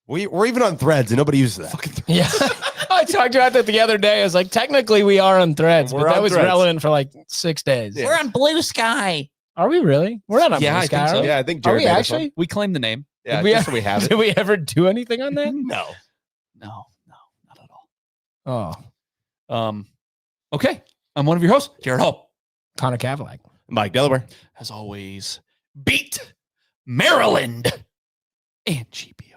[SPEAKER 5] We're even on Threads, and nobody uses that.
[SPEAKER 4] Yeah. I talked about that the other day. I was like, technically we are on Threads,
[SPEAKER 5] We're
[SPEAKER 4] but that
[SPEAKER 5] on
[SPEAKER 4] was
[SPEAKER 5] Threads.
[SPEAKER 4] relevant for like 6 days.
[SPEAKER 5] Yeah.
[SPEAKER 3] We're on Blue Sky.
[SPEAKER 4] Are we really? We're not on
[SPEAKER 3] Yeah,
[SPEAKER 4] Blue
[SPEAKER 3] I
[SPEAKER 4] Sky,
[SPEAKER 3] think so.
[SPEAKER 4] are we?
[SPEAKER 5] Yeah, I think
[SPEAKER 4] Are
[SPEAKER 5] Jared
[SPEAKER 4] we
[SPEAKER 5] made us
[SPEAKER 4] actually?
[SPEAKER 5] one.
[SPEAKER 3] We claim the name.
[SPEAKER 5] Yeah,
[SPEAKER 4] Did we
[SPEAKER 5] just so we have it.
[SPEAKER 4] Did we ever do anything on that?
[SPEAKER 5] No.
[SPEAKER 3] No, not at all.
[SPEAKER 4] Oh,
[SPEAKER 3] Okay. I'm one of your hosts, Jared Hall.
[SPEAKER 4] Connor Cavalack.
[SPEAKER 5] Mike Delaware.
[SPEAKER 3] As always, beat Maryland and GP.